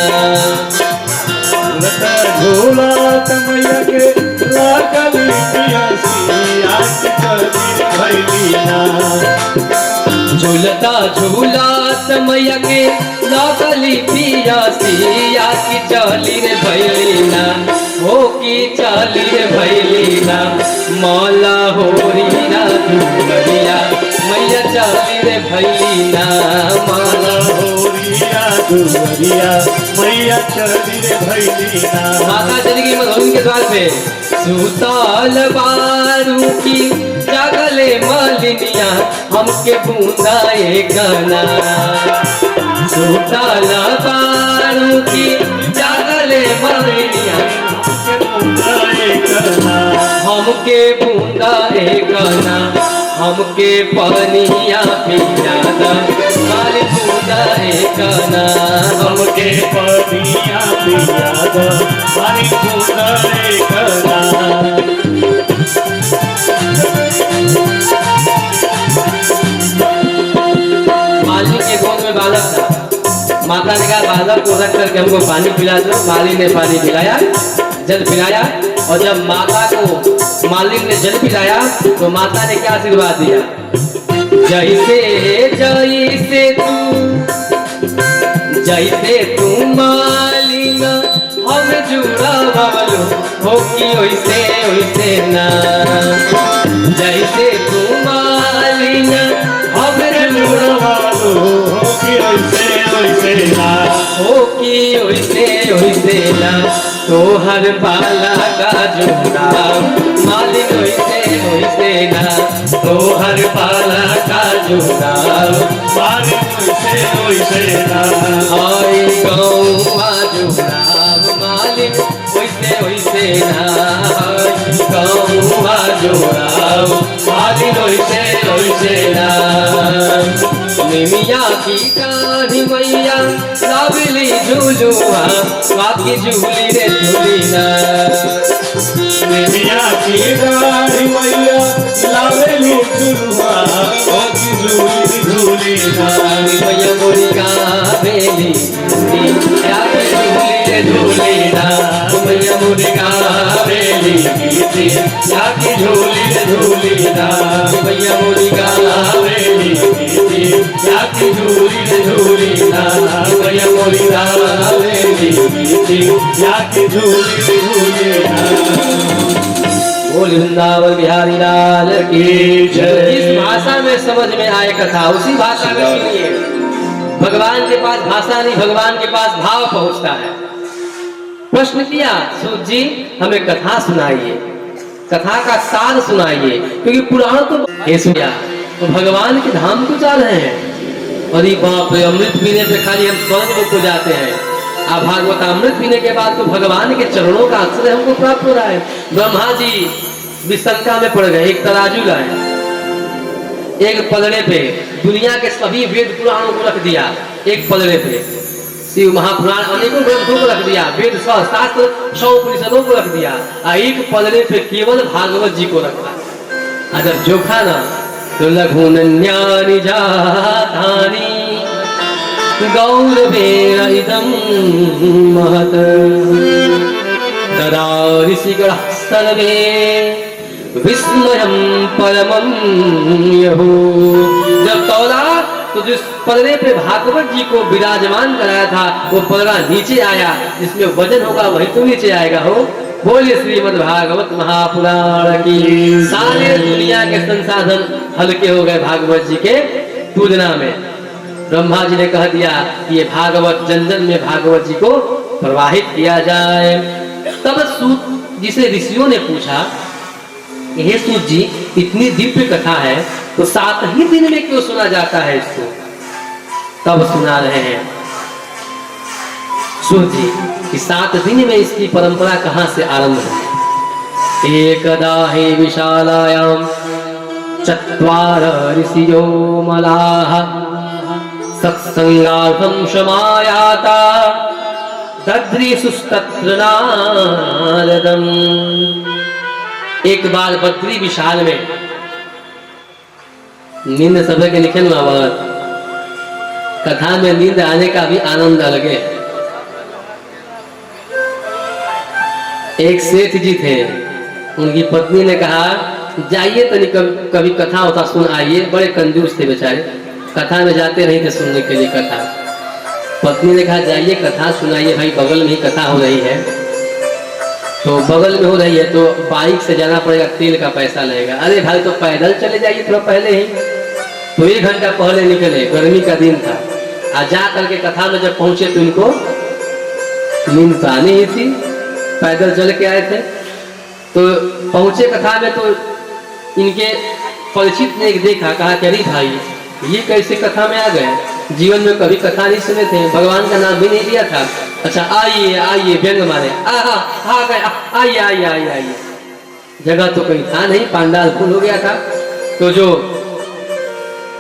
झूलता झूलत मैया के लगली पियासी या की चली रे भैली ना। झूलता झूलत मैया के लगली पियासी या की चली रे भैली ना, हो की चली रे भैली ना। मौला होरी ना दुबरिया मैया चली रे भैली ना, माला होरिया दुबरिया मैया चली रे भैली ना। माता चली गई मधुबन के द्वार पे। सुताल बारू की जागले मालिनिया हमके बूंदा एक गाना। सुताल बारू की जागले मालिनिया हमके बूंदा एक गाना, हमके पनिया पिया दा माली बूंदा एक गाना, हमके पनिया पिया दा माली बूंदा एक गाना। माली के गोद में बालक था। माता ने कहा बालक को रख करके हमको पानी पिला दो। माली ने पानी पिलाया, जल पिलाया, और जब माता को मालिक ने जल पिलाया तो माता ने क्या आशीर्वाद दिया? जैसे तू मालिक हम जुड़ा वालो हो कि वैसे वैसे ना। जैसे तू मालिक हम जुड़ा वालो हो कि वैसे वैसे ना, हो कि वैसे वैसे ना। तो हर बाला का जुड़ा मालिक वैसे वैसे ना, तो हर बाला का जुड़ा मालिक वैसे वैसे ना। आई गौवा जुड़ा मालिक वैसे वैसे ना, गौवा जुड़ा मालिक वैसे वैसे ना। निमिया की दाढ़ी मैया लावली झूलुआ बाकी झूली रे झूली ना। निमिया की दाढ़ी मैया लावली झूलुआ बाकी झूली झूली ना। मैया मोरी गावेली या की झूली रे झूली ना। मैया मोरी गावेली या की झूली रे झूली ना। मैया मोरी गावेली या की झूली रे झूली मैया मोरी याके झूले झूले बोल वृंदावन बिहारी लाल की जय। जिस भाषा में समझ में आए कथा उसी भाषा में सुनिए। भगवान के पास भाषा नहीं, भगवान के पास भाव पहुंचता है। प्रश्न किया सूत जी हमें कथा सुनाइए, कथा का सार सुनाइए, क्योंकि पुराण तो ये सुनिया तो भगवान के धाम को जा रहे हैं। और ये बाप रे, अमृत पीने पे खाली हम स्वर्ग लोक को जाते हैं, अब भागवत अमृत पीने के बाद तो भगवान के चरणों का आश्रय हमको प्राप्त हो रहा है। ब्रह्मा जी विशंका में पड़ गए, एक तराजू लाए, एक पलड़े पे दुनिया के सभी वेद पुराणों को रख दिया, एक पलड़े पे शिव महापुराण अनेकों ग्रंथों को रख दिया, वेद शास्त्र 100 उपनिषदों को रख दिया, और एक पलड़े पे केवल भागवत जी को रखा। जब जोखा ना तो लघुनन्यानि जातानि गौरवेण इदं महत् तदा ऋषिगणः सर्वे विस्मयं परमं यहो। जब तौला तो जिस पलड़े पे भागवत जी को विराजमान कराया था वो पलड़ा नीचे आया, जिसमें वजन होगा वही तो नीचे आएगा हो। बोलिए श्रीमद् भागवत महापुराण की। सारे दुनिया के संसाधन हल्के हो गए भागवत जी के पूजना में। ब्रह्मा जी ने कह दिया कि ये भागवत जन जन में भागवत जी को प्रवाहित किया जाए। तब सूत जी से ऋषियों ने पूछा, हे सूत जी इतनी दिव्य कथा है तो 7 ही दिन में क्यों सुना जाता है इसको? तब सुना रहे हैं सूत जी कि 7 दिन में इसकी परंपरा कहां से आरंभ है। एकदा हे विशालायाम चत्वार ऋषियो मलाः सत्संगार्थं समायाता दद्रीसुस्तत्र नारदम्। एक बार बद्री विशाल में नींद सब के लिखे कथा में नींद आने का भी आनंद अलग है। एक सेठ जी थे, उनकी पत्नी ने कहा जाइए तनी कभी कथा होता सुन आइए। बड़े कंजूस थे बेचारे, कथा में जाते नहीं थे सुनने के लिए कथा। पत्नी ने कहा जाइए कथा सुनाइए भाई, बगल में ही कथा हो रही है। तो बगल में हो रही है तो बाइक से जाना पड़ेगा, तेल का पैसा लगेगा। अरे भाई तो पैदल चले जाइए थोड़ा पहले ही। तो 1 घंटा पहले निकले, गर्मी का दिन था। आज जा करके कथा में जब पहुंचे तो इनको नींद तो आनी ही थी, पैदल चल के आए थे। तो पहुंचे कथा में तो इनके परिचित ने एक देखा, कहा कि अरे भाई ये कैसे कथा में आ गए, जीवन में कभी कथा नहीं सुने थे, भगवान का नाम भी नहीं लिया था। अच्छा आइए आइए, व्यंग मारे आ गए, आइए आइए आइए आइए। जगह तो कहीं था नहीं, पांडाल फुल हो गया था। तो जो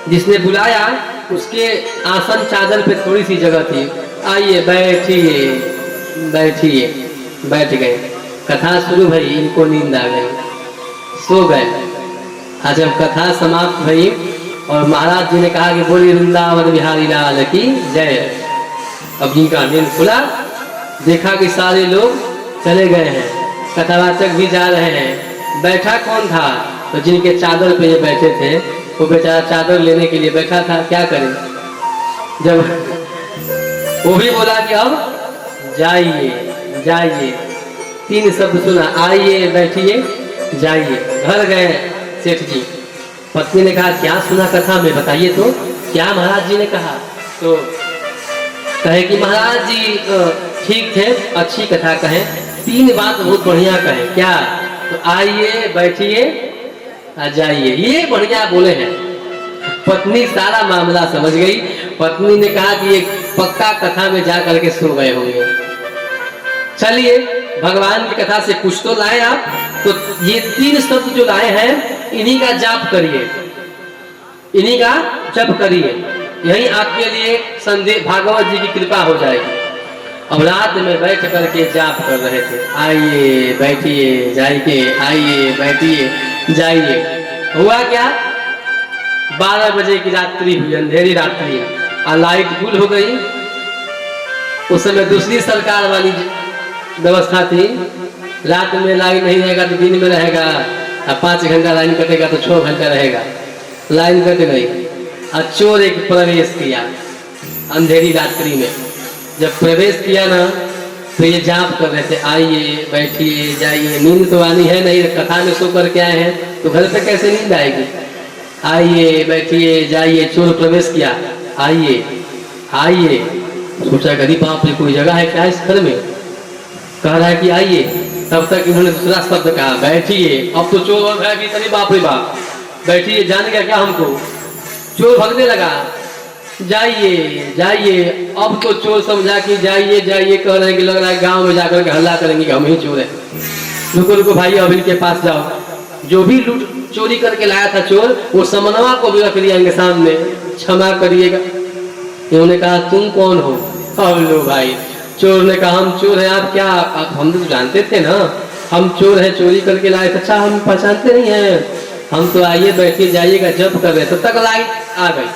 जिसने बुलाया उसके आसन चादर पे थोड़ी सी जगह थी। आइए बैठिए बैठिए, बैठ गए। कथा शुरू भई, इनको नींद आ गई, सो गए। आज जब कथा समाप्त भई और महाराज जी ने कहा कि बोलिए वृंदावन बिहारी लाल की जय। अब जिनका नींद खुला, देखा कि सारे लोग चले गए हैं, कथावाचक भी जा रहे हैं। बैठा कौन था? तो जिनके चादर पे ये बैठे थे वो बेचारा चादर लेने के लिए बैठा था। क्या करे, जब वो भी बोला कि अब जाइए जाइए, 3 शब्द सुना, आइए बैठिए जाइए। घर गए सेठ जी। पत्नी ने कहा क्या सुना कथा में, बताइए तो क्या महाराज जी ने कहा? तो कहे कि महाराज जी ठीक थे, अच्छी कथा कहें, 3 बात बहुत बढ़िया कहे। क्या? तो आइए बैठिए जाइए, ये बढ़िया बोले हैं। पत्नी सारा मामला समझ गई। पत्नी ने कहा कि ये पक्का कथा में जा करके सो गए होंगे, चलिए भगवान की कथा से कुछ तो लाए आप। तो ये 3 शब्द जो लाए हैं इन्हीं का जाप करिए, इन्हीं का जप करिए, यही आपके लिए संदेश भागवत जी की कृपा हो जाएगी। अब रात में बैठ करके जाप कर रहे थे, आइए बैठिए जाइए, आइए बैठिए जाइए। हुआ क्या, 12 बजे की रात्रि हुई, अंधेरी रात्रि, और लाइट गुल हो गई। उस समय दूसरी सरकार वाली व्यवस्था थी, रात में लाइन नहीं रहेगा तो दिन में रहेगा, और 5 घंटा लाइन कटेगा तो 6 घंटा रहेगा। लाइन कट गई और चोर एक प्रवेश किया अंधेरी रात्रि में। जब प्रवेश किया ना तो ये जाप कर रहे थे, आइए बैठिए जाइए। नींद तो आनी है नहीं, कथा में सो करके आए हैं तो घर पे कैसे नींद आएगी। आइए बैठिए जाइए, चोर प्रवेश किया, आइए आइए। सोचा गरीब बाप रे कोई जगह है क्या इस घर में, कह रहा है कि आइए। तब तक इन्होंने दूसरा शब्द कहा, बैठिए। अब तो चोर और भय भी बाप रे बाप, बैठिए जान गया क्या हमको। चोर भगने लगा, जाइए जाइए। अब तो चोर समझा कि जाइए जाइए कह रहे हैं कि लग रहा है गांव में जाकर के हल्ला करेंगे कि हम ही चोर हैं। रुको रुको भाई, अब इनके पास जाओ। जो भी लूट चोरी करके लाया था चोर, वो समनवा को भी रख लिया इनके सामने, क्षमा करिएगा। इन्होंने कहा तुम कौन हो। अब लो भाई, चोर ने कहा हम चोर हैं। आप क्या, आप हम तो जानते थे ना हम चोर हैं, चोरी करके लाए। अच्छा हम पहचानते नहीं हैं, हम तो आइए बैठिए जाइएगा जब कर रहे। तब तक लाइट आ गई,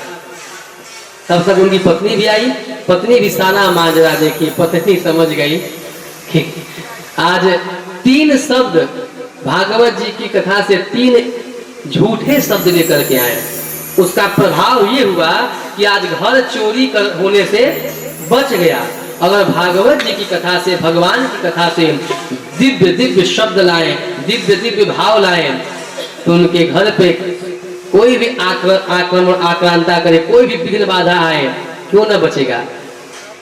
तब तक उनकी पत्नी भी आई। पत्नी भी सारा माजरा देखी, पत्नी समझ गई कि आज 3 शब्द भागवत जी की कथा से 3 झूठे शब्द लेकर के आए। उसका प्रभाव ये हुआ कि आज घर चोरी होने से बच गया। अगर भागवत जी की कथा से, भगवान की कथा से दिव्य दिव्य शब्द लाए, दिव्य दिव्य भाव लाए, तो उनके घर पे कोई भी आक्रमण आक्रांता करे, कोई भी विघ्न बाधा आए, क्यों न बचेगा।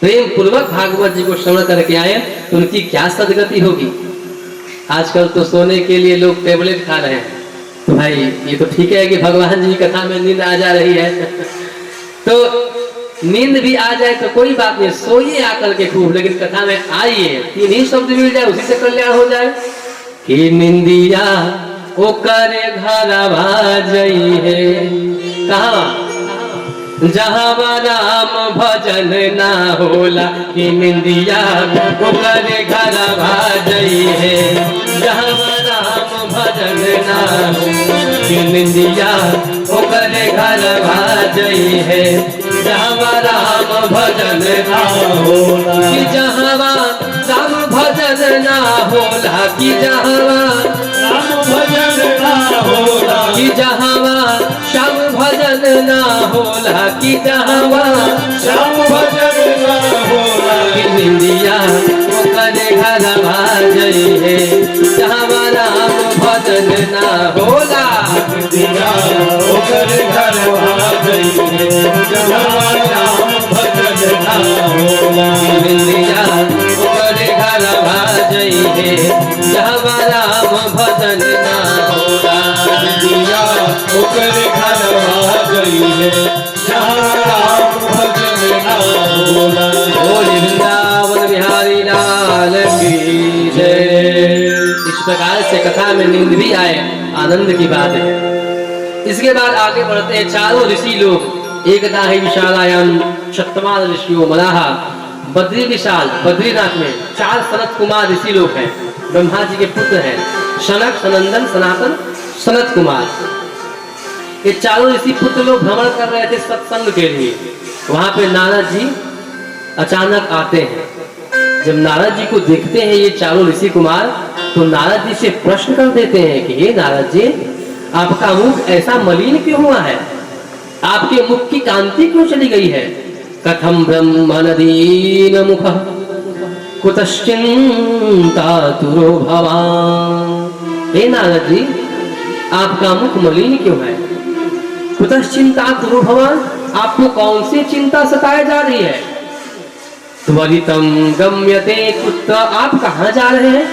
प्रेम पूर्वक भागवत जी को श्रवण करके आए तो उनकी क्या सदगति होगी। आजकल तो सोने के लिए लोग टेबलेट खा रहे हैं, तो भाई ये तो ठीक है कि भगवान जी की कथा में नींद आ जा रही है तो नींद भी आ जाए तो कोई बात नहीं, सोइए आकर के खूब, लेकिन कथा में आइए, 3 ही शब्द मिल जाए उसी से कल्याण हो जाए। कि निंदिया ओ करे घर भाजई है, कहा जहाँ राम भजन ना होला। कि निंदिया ओ करे घर भाजई है, जहाँ राम भजन ना हो। कि निंदिया ओ करे घर भाजई है, जहाँ राम भजन ना होला। कि जहाँ राम भजन ना होला। कि जहाँ राम भजन ना होला। कि जहाँ श्याम भजन ना होला। कि जहाँ श्याम भजन ना होला। कि निंदिया ओ करे घर भाजई है, जहाँ राम भजन ना होला। निंदिया ओ करे घर भाजई है, जहाँ राम भजन ना होला। निंदिया ओ करे घर भाजई है, जहाँ राम भजन ना होला। निंदिया ओ करे घर भाजई है, जहाँ राम भजन ना होला। बोल वृंदावन बिहारी लाल की जय। इस प्रकार से कथा में नींद भी आए, आनंद की बात है। इसके बाद आगे बढ़ते हैं। चारों ऋषि लोग एकदा ही विशालायाम शतमान ऋषियों मनाहा। बद्री विशाल बद्रीनाथ में 4 सनत कुमार ऋषि लोग हैं, ब्रह्मा जी के पुत्र हैं, सनक, सनंदन, सनातन, सनत कुमार। ये चारों ऋषि पुत्र लोग भ्रमण कर रहे थे सत्संग के लिए। वहां पे नारद जी अचानक आते हैं। जब नारद जी को देखते हैं ये चारों ऋषि कुमार, तो नारद जी से प्रश्न कर देते हैं कि हे नारद जी, आपका मुख ऐसा मलिन क्यों हुआ है, आपके मुख की कांति क्यों चली गई है। कथम ब्रह्मणदीन मुख कुतश्चिंता तुरो भवान। हे नारद जी, आपका मुख मलिन क्यों है। कुतश्चिंता तुरो भवान, आपको कौन सी चिंता सताए जा रही है। त्वरितम गम्यते कुत्र, आप कहाँ जा रहे हैं।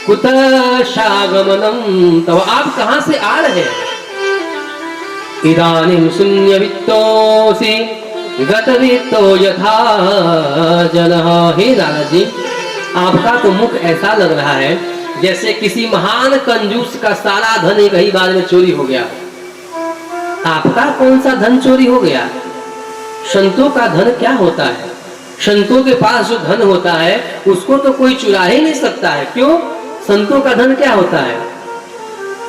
कुतशागमनम, तो आप कहाँ से आ रहे हैं। इदानीं शून्य वित्तोसि गतवित्तो यथा जनः। हे नारद जी, आपका तो मुख ऐसा लग रहा है जैसे किसी महान कंजूस का सारा धन एक ही बार में चोरी हो गया। आपका कौन सा धन चोरी हो गया। संतों का धन क्या होता है, संतों के पास जो धन होता है उसको तो कोई चुरा ही नहीं सकता है। क्यों, संतों का धन क्या होता है।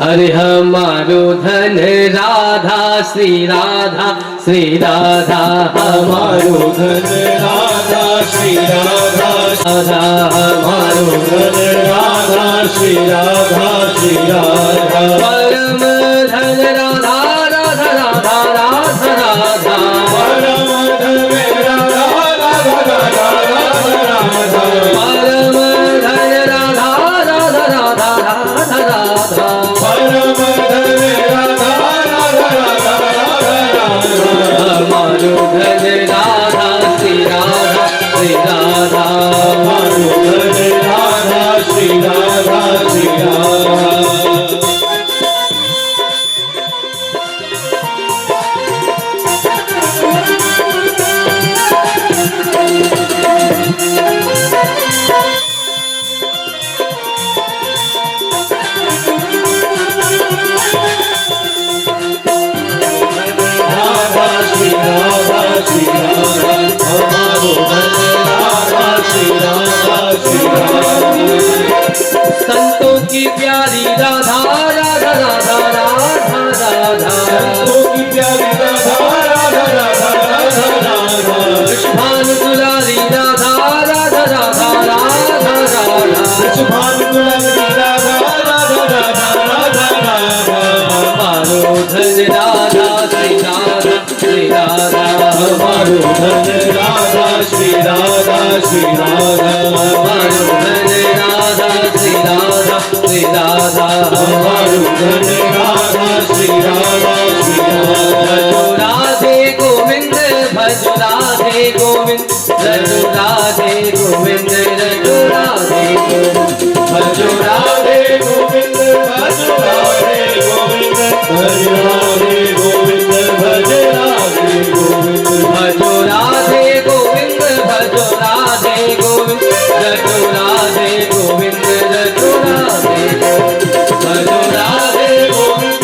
अरे हमारो धन राधा श्री राधा, श्री राधा हमारो धन राधा श्री राधा, राधा हमारो धन राधा श्री राधा, श्री राधा परम धन राधा, राधा राधा राधा राधा परम धन राधा, राधा हमारो धन राधा श्री राधा श्री राधा हमारो धन राधा श्री राधा श्री राधा हमारो धन राधा श्री राधा श्री राधा भजो राधे गोविंद भजो राधे गोविंद रजो राधे गोविंद रजो राधे गोविंद भजो राधे गोविंद भजो राधे गोविंद भजो राधे गोविंद भजो राधे गोविंद भजो राधे गोविंद भजो राधे गोविंद रजो राधे गोविंद रजो राधे गोविंद भजो राधे गोविंद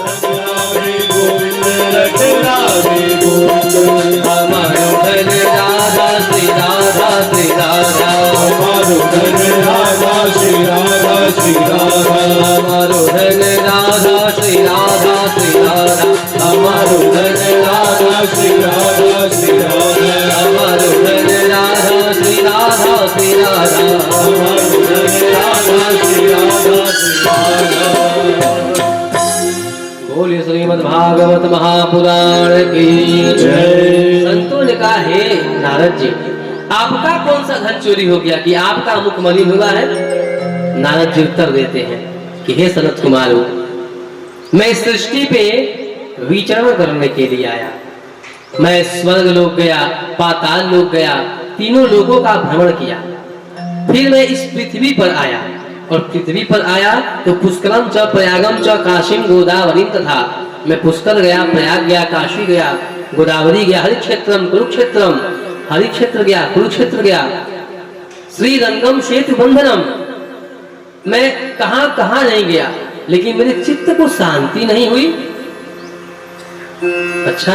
भजो राधे गोविंद भजो राधे गोविंद हमारो धन राधा श्री राधा श्री राधा हमारो धन राधा श्री राधा श्री राधा हमारो धन राधा श्री राधा श्री राधा हमारो धन राधा श्री राधा श्री राधा हमारो धन राधा श्री राधा श्री राधा हमारो धन राधा श्री राधा श्री राधा बोलिए श्रीमद् भागवत महापुराण की जय। संतों ने कहा हे नारद जी आपका कौन सा धन चोरी हो गया कि आपका मुख मलिन हुआ है? नारद जी उत्तर देते हैं कि हे सनत कुमारो मैं इस सृष्टि पे विचरण करने के लिए आया। मैं स्वर्ग लोक गया, पाताल लोक गया, तीनों लोगों का भ्रमण किया। फिर मैं इस पृथ्वी पर आया और पृथ्वी पर आया तो पुष्करम च प्रयागम च काशीम गोदावरी तथा मैं पुष्कर गया, प्रयाग गया, काशी गया, गोदावरी गया, हरिक्षेत्रम कुरुक्षेत्रम, हरिक्षेत्र गया, कुरुक्षेत्र गया, श्रीरंगम सेतु बंधनम। मैं कहां कहां नहीं गया लेकिन मेरे चित्त को शांति नहीं हुई। अच्छा,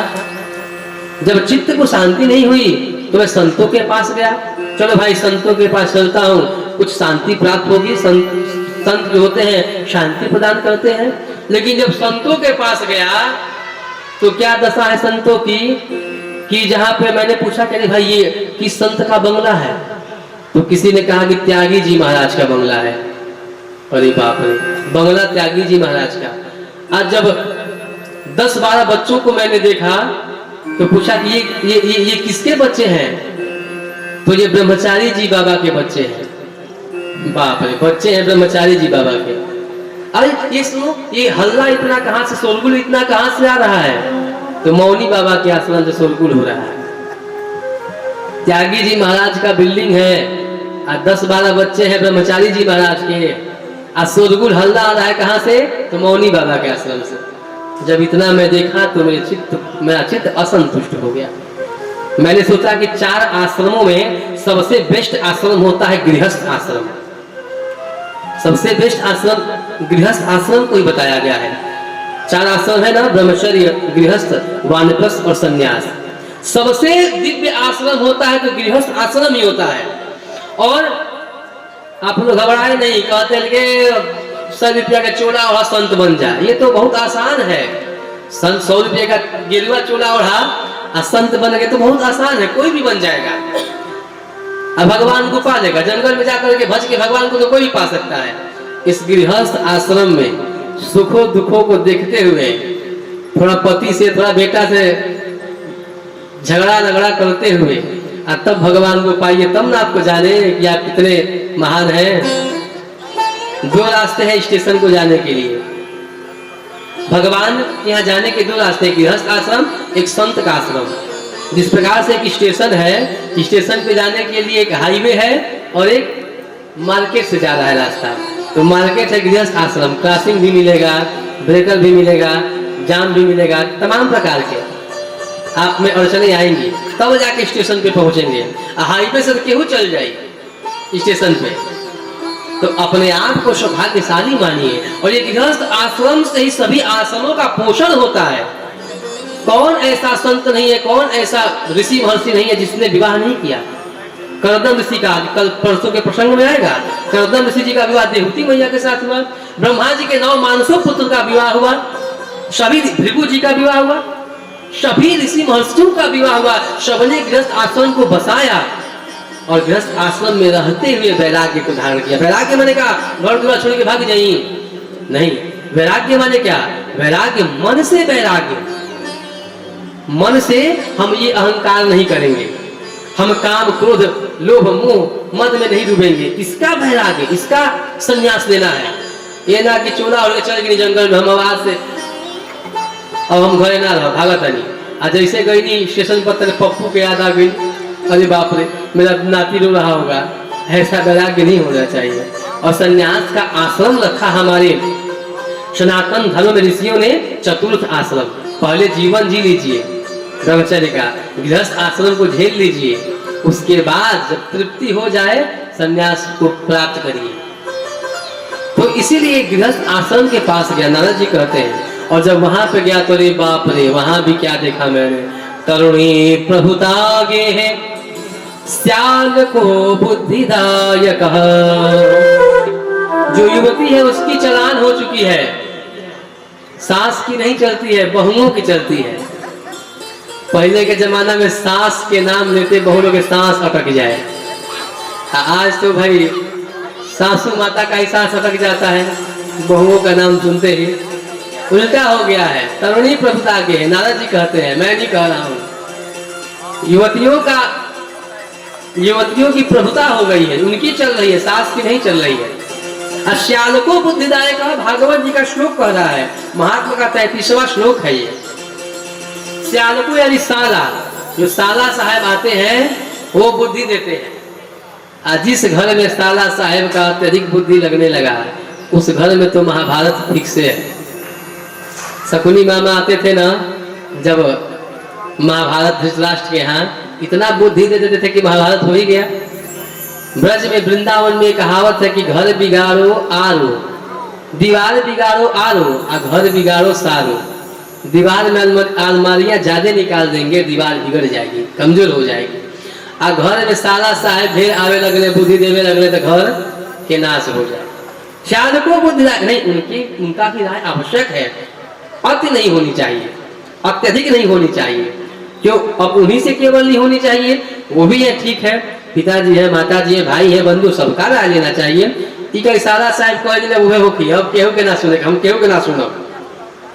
जब चित्त को शांति नहीं हुई तो मैं संतों के पास गया। चलो भाई संतों के पास चलता हूँ, कुछ शांति प्राप्त होगी। संत जो होते हैं शांति प्रदान करते हैं। लेकिन जब संतों के पास गया तो क्या दशा है संतों की कि जहां पे मैंने पूछा कि भाई ये किस संत का बंगला है, तो किसी ने कहा कि त्यागी जी महाराज का बंगला है। अरे बाप रे, बंगला त्यागी जी महाराज का। आज जब 10-12 बच्चों को मैंने देखा तो पूछा कि ये किसके बच्चे हैं, तो ये ब्रह्मचारी जी बाबा के बच्चे हैं। बाप रे, बच्चे हैं ब्रह्मचारी जी बाबा के। अरे ये सुनो, ये हल्ला इतना कहां से, शोरगुल इतना कहां से आ रहा है? तो मौनी बाबा के आश्रम से शोरगुल हो रहा है। त्यागी जी महाराज का बिल्डिंग है और 10-12 बच्चे हैं ब्रह्मचारी जी महाराज के, और शोरगुल हल्ला आ रहा है कहां से? तो मौनी बाबा के आश्रम से। जब इतना मैं देखा तो मेरा चित्त असंतुष्ट हो गया। मैंने सोचा कि 4 आश्रमों में सबसे बेस्ट आश्रम होता है गृहस्थ आश्रम। सबसे बेस्ट आश्रम गृहस्थ आश्रम को ही बताया गया है। 4 आश्रम है ना, ब्रह्मचर्य, गृहस्थ, वानप्रस्थ और संन्यास। सबसे दिव्य आश्रम होता है तो गृहस्थ आश्रम ही होता है। और आप लोग घबराए नहीं, कहते हैं कि 100 रुपया का चोला ओढ़ा संत बन जाए। ये तो बहुत आसान है। 100 रुपये का गेरुआ चोला ओढ़ा और संत बन गए तो बहुत आसान है, कोई भी बन जाएगा। अब भगवान को पा लेगा, जंगल में जाकर के भज के भगवान को तो कोई भी पा सकता है। इस गृहस्थ आश्रम में सुखों दुखों को देखते हुए, थोड़ा पति से थोड़ा बेटा से झगड़ा झगड़ा करते हुए, और तब भगवान को पाइए, तब ना आपको जाने कि आप कितने महान हैं। 2 रास्ते हैं स्टेशन को जाने के लिए। भगवान यहाँ जाने के 2 रास्ते, गृहस्थ आश्रम, एक संत का आश्रम। जिस प्रकार से एक स्टेशन है, स्टेशन पे जाने के लिए एक हाईवे है और एक मार्केट से जा रहा है रास्ता। तो मार्केट है गृहस्थ आश्रम, क्रॉसिंग भी मिलेगा, ब्रेकर भी मिलेगा, जाम भी मिलेगा, तमाम प्रकार के आप में अड़चने आएंगी, तब जाके स्टेशन पे पहुंचेंगे। हाईवे से केहू चल जाए स्टेशन पे तो अपने आप को सौभाग्यशाली मानिए। और ये गृहस्थ आश्रम से ही सभी आश्रमों का पोषण होता है। कौन ऐसा संत नहीं है, कौन ऐसा ऋषि महर्षि नहीं है जिसने विवाह नहीं किया? करदम ऋषि का कल परसों के प्रसंग में आएगा। करदम ऋषि जी का विवाह देवहूति मैया के साथ हुआ। ब्रह्मा जी के 9 मानसों पुत्र का विवाह हुआ। सभी भृगु जी का विवाह हुआ। सभी ऋषि महर्षियों का विवाह हुआ। सबने गृहस्थ आश्रम को बसाया और गृहस्थ आश्रम में रहते हुए वैराग्य को धारण किया। वैराग्य माने क्या? घर दुआर छोड़ के भाग जाइए नहीं। वैराग्य माने क्या? वैराग्य मन से वैराग्य। मन से हम ये अहंकार नहीं करेंगे, हम काम क्रोध लोभ मोह मद में नहीं डूबेंगे। इसका वैराग्य, इसका संन्यास लेना है। ये ना कि चोला और चल गई जंगल में हम आवाज से अब हम घरे ना रहो भागत नहीं। आज जैसे गई नहीं स्टेशन पर तेरे पप्पू के याद आ गई, अरे बाप रे मेरा नाती रो रहा होगा। ऐसा वैराग्य नहीं होना चाहिए। और संन्यास का आश्रम रखा हमारे सनातन धर्म में ऋषियों ने, चतुर्थ आश्रम। पहले जीवन जी लीजिए ब्रह्मचर्य का, गृहस्थ आश्रम को झेल लीजिए, उसके बाद जब तृप्ति हो जाए संन्यास को प्राप्त करिए। तो इसीलिए गृहस्थ आश्रम के पास गया, नारद जी कहते हैं। और जब वहां पे गया तो रे बाप रे, वहां भी क्या देखा मैंने, तरुणी प्रभुतागे है श्याल को बुद्धिदायक। जो युवती है उसकी चालान हो चुकी है, सास की नहीं चलती है, बहुओं की चलती है। पहले के जमाना में सास के नाम लेते बहुओं के सांस अटक जाए। आज तो भाई सासू माता का ही सांस अटक जाता है बहुओं का नाम सुनते ही। उल्टा हो गया है, तरुणी प्रभुता के है, नारद जी कहते हैं, मैं नहीं कह रहा हूं। युवतियों की प्रभुता हो गई है, उनकी चल रही है, सास की नहीं चल रही है। श्यालको बुद्धिदायक भागवत जी का श्लोक कह रहा है, महात्मा का 33वां श्लोक है ये। श्यालको यानी साला, जो साला साहब आते हैं वो बुद्धि देते हैं। जिस घर में साला साहब का अत्यधिक बुद्धि लगने लगा उस घर में तो महाभारत ठीक से है। शकुनी मामा आते थे ना, जब महाभारत धृतराष्ट्र के यहाँ इतना बुद्धि दे देते थे कि महाभारत हो ही गया। ब्रज में वृंदावन में कहावत है कि घर बिगाड़ो आरो, दीवार बिगाड़ो आरो, और घर बिगाड़ो सारो। दीवार में अलमारियां ज्यादा निकाल देंगे, दीवार बिगड़ जाएगी, कमजोर हो जाएगी। और घर में साला साहेब ढेर आवे लगले, बुद्धि देवे लगले तो घर के नाश हो जाए। शायद को बुद्धि नहीं, उनका भी राय आवश्यक है, अति नहीं होनी चाहिए, अत्यधिक नहीं होनी चाहिए। क्यों? अब उन्हीं से केवल नहीं होनी चाहिए, वो भी है ठीक है, पिताजी है, माताजी है, भाई है, बंधु, सबका राय लेना चाहिए। ठीक है, सारा साहब कह दिले वो हो कि अब केहू के ना सुने, हम केहू के ना सुनो,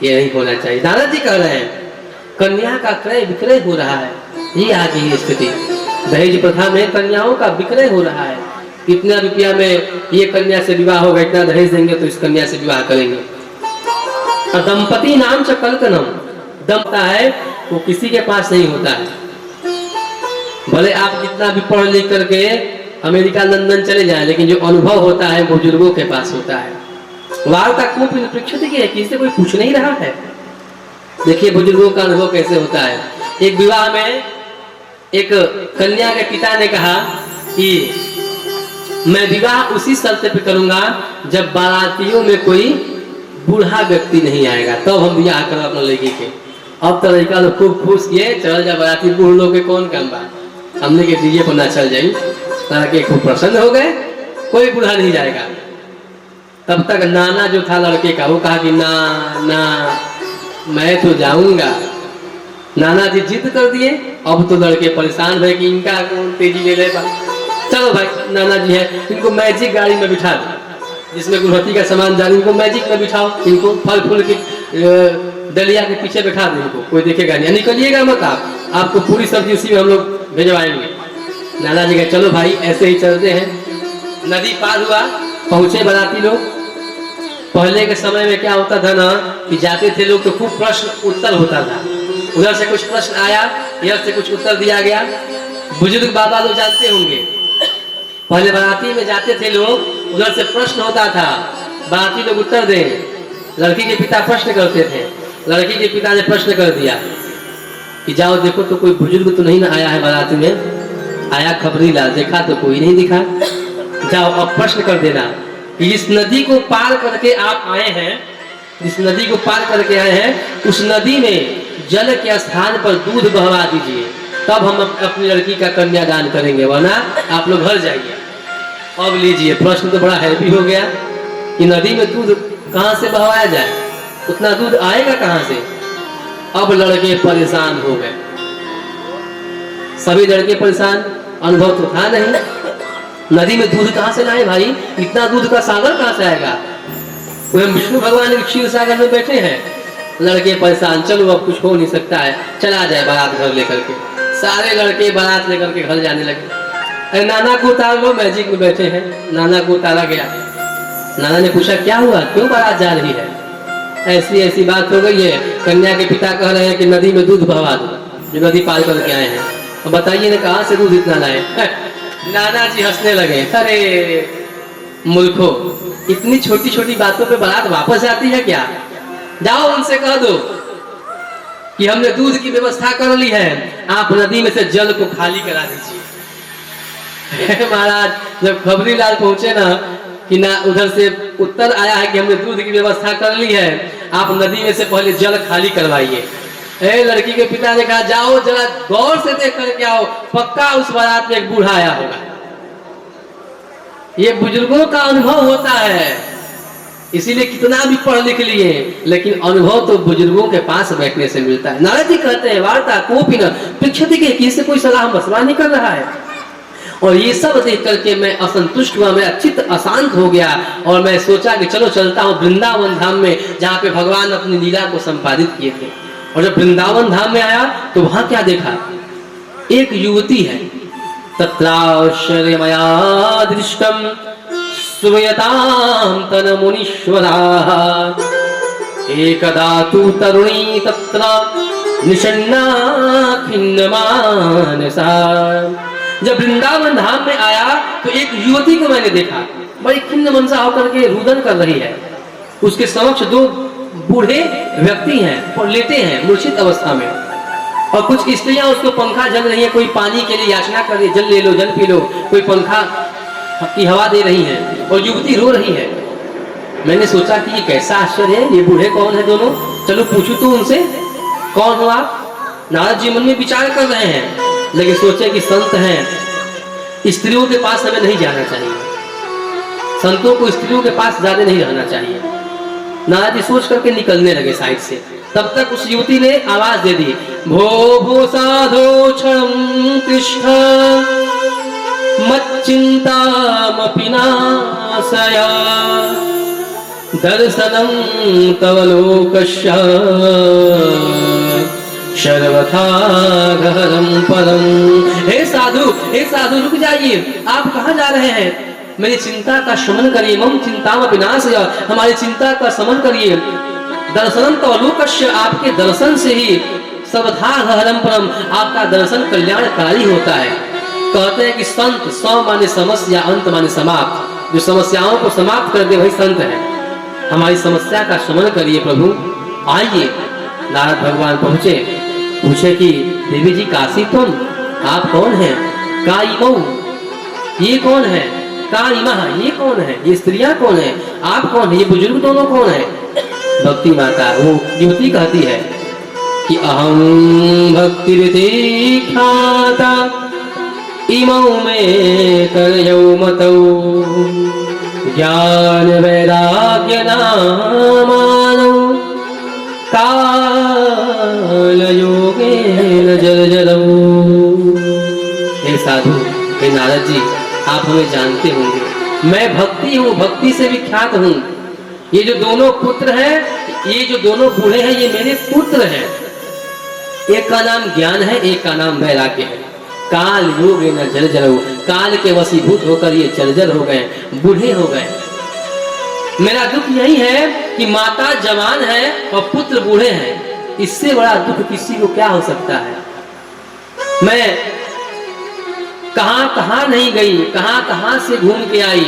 ये नहीं होना चाहिए। नारद जी कह रहे हैं कन्या का क्रय विक्रय हो रहा है, ये आ गई स्थिति। दहेज प्रथा में कन्याओं का विक्रय हो रहा है। इतना रुपया में ये कन्या से विवाह होगा, इतना दहेज देंगे तो इस कन्या से विवाह करेंगे। दंपति नाम च कल्कनम, दमता है वो किसी के पास नहीं होता है। भले आप जितना भी पढ़ लिख करके अमेरिका लंदन चले जाएं, लेकिन जो अनुभव होता है बुजुर्गों के पास होता है। वार्ता को परीक्षित है, किसी से कोई पूछ नहीं रहा है। देखिए बुजुर्गों का अनुभव कैसे होता है। एक विवाह में एक कन्या के पिता ने कहा कि मैं विवाह उसी शर्त पे करूंगा जब बारातियों में कोई बूढ़ा व्यक्ति नहीं आएगा, तब हम विवाह करो अपना लड़की के। अब तो लड़का लोग खूब खुश किए, चल जा बाराती, बूढ़ लोग के कौन काम बा, हमने के डीजे पर ना चल जाई, लड़के खूब प्रसन्न हो गए, कोई बूढ़ा नहीं जाएगा। तब तक नाना जो था लड़के का वो कहा कि ना ना मैं तो जाऊंगा। नाना जी जिद कर दिए। अब तो लड़के परेशान हुए कि इनका तेजी ले लेगा। चलो भाई नाना जी है, इनको मैजिक गाड़ी में बिठा दो जिसमें गुलहती का सामान डाल, इनको मैजिक में बिठाओ, इनको फल फूल की डलिया के पीछे बैठा दो, इनको कोई देखेगा नहीं, निकलिएगा मत आप, आपको पूरी सब्जी उसी में हम लोग भिजवाएंगे। नाना जी कहे चलो भाई ऐसे ही चलते हैं। नदी पार हुआ, पहुंचे बाराती लोग। पहले के समय में क्या होता था ना कि जाते थे लोग तो खूब प्रश्न उत्तर होता था, उधर से कुछ प्रश्न आया, इधर से कुछ उत्तर दिया गया। बुजुर्ग बाबा लोग जानते होंगे, पहले बाराती में जाते थे लोग, उधर से प्रश्न होता था, बाराती लोग उत्तर दें। लड़की के पिता प्रश्न करते थे, लड़की के पिता ने प्रश्न कर दिया कि जाओ देखो तो कोई बुजुर्ग तो नहीं ना आया है बाराती में, आया खबरी ला, देखा तो कोई नहीं दिखा, जाओ अब प्रश्न कर देना कि इस नदी को पार करके आप आए हैं, जिस नदी को पार करके आए हैं उस नदी में जल के स्थान पर दूध बहवा दीजिए, तब हम अपनी लड़की का कन्यादान करेंगे, वरना आप लोग घर जाइए। अब लीजिए, प्रश्न तो बड़ा हैवी हो गया कि नदी में दूध कहाँ से बहवाया जाए, उतना दूध आएगा कहाँ से। अब लड़के परेशान हो गए, सभी लड़के परेशान, अनुभव तो था नहीं, नदी में दूध कहाँ से लाए भाई, इतना दूध का सागर कहाँ से आएगा। वह विष्णु भगवान क्षीर सागर में बैठे हैं, लड़के परेशान, चलो अब कुछ हो नहीं सकता है, चला जाए बारात घर लेकर के। सारे लड़के बारात लेकर के घर जाने लगे। अरे नाना को उतार लो, मैजिक में बैठे हैं। नाना को उतारा गया। नाना ने पूछा क्या हुआ, क्यों बारात जा रही है? ऐसी ऐसी बात हो गई है, कन्या के पिता कह रहे हैं कि नदी में दूध बहा दो, जो नदी पार करके आए हैं। अब बताइए ना कहाँ से दूध इतना लाए? नाना जी हंसने लगे। अरे मूर्खो, इतनी छोटी छोटी बातों पे बारात वापस आती है क्या? जाओ उनसे कह दो कि हमने दूध की व्यवस्था कर ली है, आप नदी में से जल को खाली करा दीजिए। महाराज जब खबरी लाल पहुंचे ना कि ना उधर से उत्तर आया है कि हमने दूध की व्यवस्था कर ली है, आप नदी में से पहले जल खाली करवाइए। लड़की के पिता ने कहा जाओ जरा गौर से देख करके आओ, पक्का उस बारात में एक बूढ़ा आया होगा। ये बुजुर्गों का अनुभव होता है, इसीलिए कितना भी पढ़ लिख लिए लेकिन अनुभव तो बुजुर्गों के पास बैठने से मिलता है। नारद जी कहते हैं वार्ता कोपी न पृच्छति के, किसी से कोई सलाह मशवरा नहीं कर रहा है। और ये सब देख करके मैं असंतुष्ट हुआ, मेरा चित्त अशांत हो गया और मैं सोचा कि चलो चलता हूँ वृंदावन धाम में, जहाँ पे भगवान अपनी लीला को संपादित किए थे। और जब वृंदावन धाम में आया तो वहां क्या देखा, एक युवती है। तत्राश्चर्यमया दृष्टम श्रूयतां तन्मुनीश्वराः एकदा तु तरुणी तत्र निषण्णा खिन्नमानसा। जब वृंदावन धाम में आया तो एक युवती को मैंने देखा, बड़ी खिन्न मनसा होकर के रुदन कर रही है। उसके समक्ष दो बूढ़े व्यक्ति हैं और लेटे हैं मूर्छित अवस्था में, और कुछ स्त्रियां उसको पंखा जल रही है, कोई पानी के लिए याचना कर रही है, जल ले लो जल पी लो, कोई पंखा की हवा दे रही है और युवती रो रही है। मैंने सोचा कि ये कैसा आश्चर्य है, ये बूढ़े कौन है दोनों, चलो पूछूं तो उनसे कौन हो आप। नारद जी मन में विचार कर रहे हैं, लेकिन सोचे कि संत हैं, स्त्रियों के पास हमें नहीं जाना चाहिए, संतों को स्त्रियों के पास ज्यादा नहीं रहना चाहिए। नारद जी सोच करके निकलने लगे साइड से। तब तक उस युवती ने आवाज दे दी, भो भो साधो क्षणं तिष्ठ मच्चिंतामपि नाशय दर्शनं तव लोकस्य सर्वथा गहरं परम। हे साधु रुक जाइए, आप कहाँ जा रहे हैं? मेरी चिंता का शमन करिए, मम चिंतामपि नाशय, हमारी चिंता का शमन करिए। दर्शनं तव लोकस्य, आपके दर्शन से ही सर्वथा गहरं परम, आपका दर्शन कल्याणकारी होता है। कहते हैं कि संत, स माने समस्या, अंत माने समाप्त, जो समस्याओं को समाप्त कर दे वही संत है। हमारी समस्या का शमन करिए प्रभु, आइए। नारद भगवान पहुंचे, पूछे कि देवी जी काशी तुम, आप कौन हैं? का इमऊ, ये कौन है? का इमा, ये कौन है? ये स्त्रियां कौन है? आप कौन है? ये बुजुर्ग दोनों कौन है? भक्ति माता वो युवती कहती है कि अहम भक्ति ख्याता इमौ में करयौ मतौ ज्ञान वैराग्य नामानौ काल योगेन जर्जरौ। हे साधु, हे नारद जी, आप हमें जानते होंगे, मैं भक्ति हूँ, भक्ति से विख्यात हूँ। ये जो दोनों पुत्र हैं, ये जो दोनों बूढ़े हैं, ये मेरे पुत्र हैं। एक का नाम ज्ञान है, एक का नाम वैराग्य है। काल योग न जर्जर, काल के वशीभूत होकर ये जर्जर हो गए, बूढ़े हो गए। मेरा दुख यही है कि माता जवान है और पुत्र बूढ़े हैं, इससे बड़ा दुख किसी को क्या हो सकता है। मैं कहां कहां नहीं गई, कहां कहां से घूम के आई।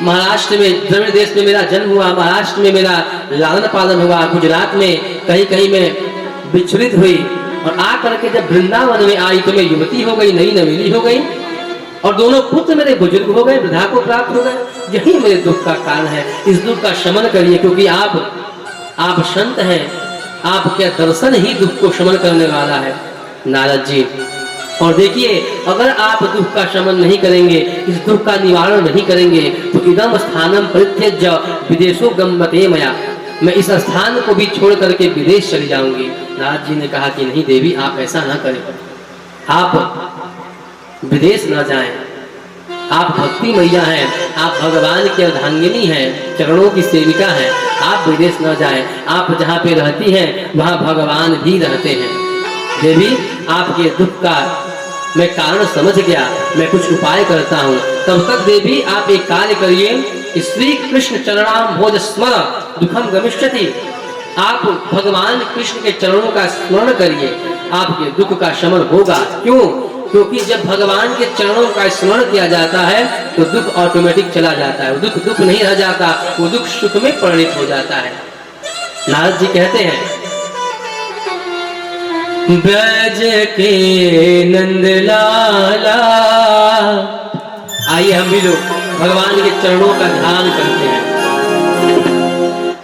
महाराष्ट्र में, द्रविड़ देश में मेरा जन्म हुआ, महाराष्ट्र में मेरा लालन पालन हुआ, गुजरात में कहीं कहीं में विचलित हुई, और आकर के जब वृंदावन में आई तो मैं युवती हो गई, नई नवेली हो गई, और दोनों पुत्र मेरे बुजुर्ग हो गए, वृद्धा को प्राप्त हो गए। यही मेरे दुख का कारण है। इस दुख का शमन करिए, क्योंकि आप संत हैं, आपके दर्शन ही दुख को शमन करने वाला है नारद जी। और देखिए, अगर आप दुख का शमन नहीं करेंगे, इस दुख का निवारण नहीं करेंगे, तो इदम स्थानम परित्यज्य विदेशो गम्यते मया, मैं इस स्थान को भी छोड़ करके विदेश चली जाऊंगी। नारद जी ने कहा कि नहीं देवी, आप ऐसा ना करें, आप विदेश न जाएं, आप भक्ति मैया हैं, आप भगवान की अर्धांगिनी हैं, चरणों की सेविका हैं। आप विदेश न जाएं, आप जहाँ पे रहती हैं वहाँ भगवान भी रहते हैं। देवी, आपके दुख का मैं कारण समझ गया, मैं कुछ उपाय करता हूँ। तब तक देवी आप एक कार्य करिए, श्री कृष्ण चरणाम भोज स्मर दुखम गमिष्यति। आप भगवान कृष्ण के चरणों का स्मरण करिए, आपके दुख का शमन होगा। क्यों? क्योंकि जब भगवान के चरणों का स्मरण किया जाता है तो दुख ऑटोमेटिक चला जाता है। दुख दुख नहीं रह जाता, वो दुख सुख में परिणित हो जाता है। नारद जी कहते हैं, ब्रज के नंदलाला। आइए हम भी लोग भगवान के चरणों का ध्यान करते हैं।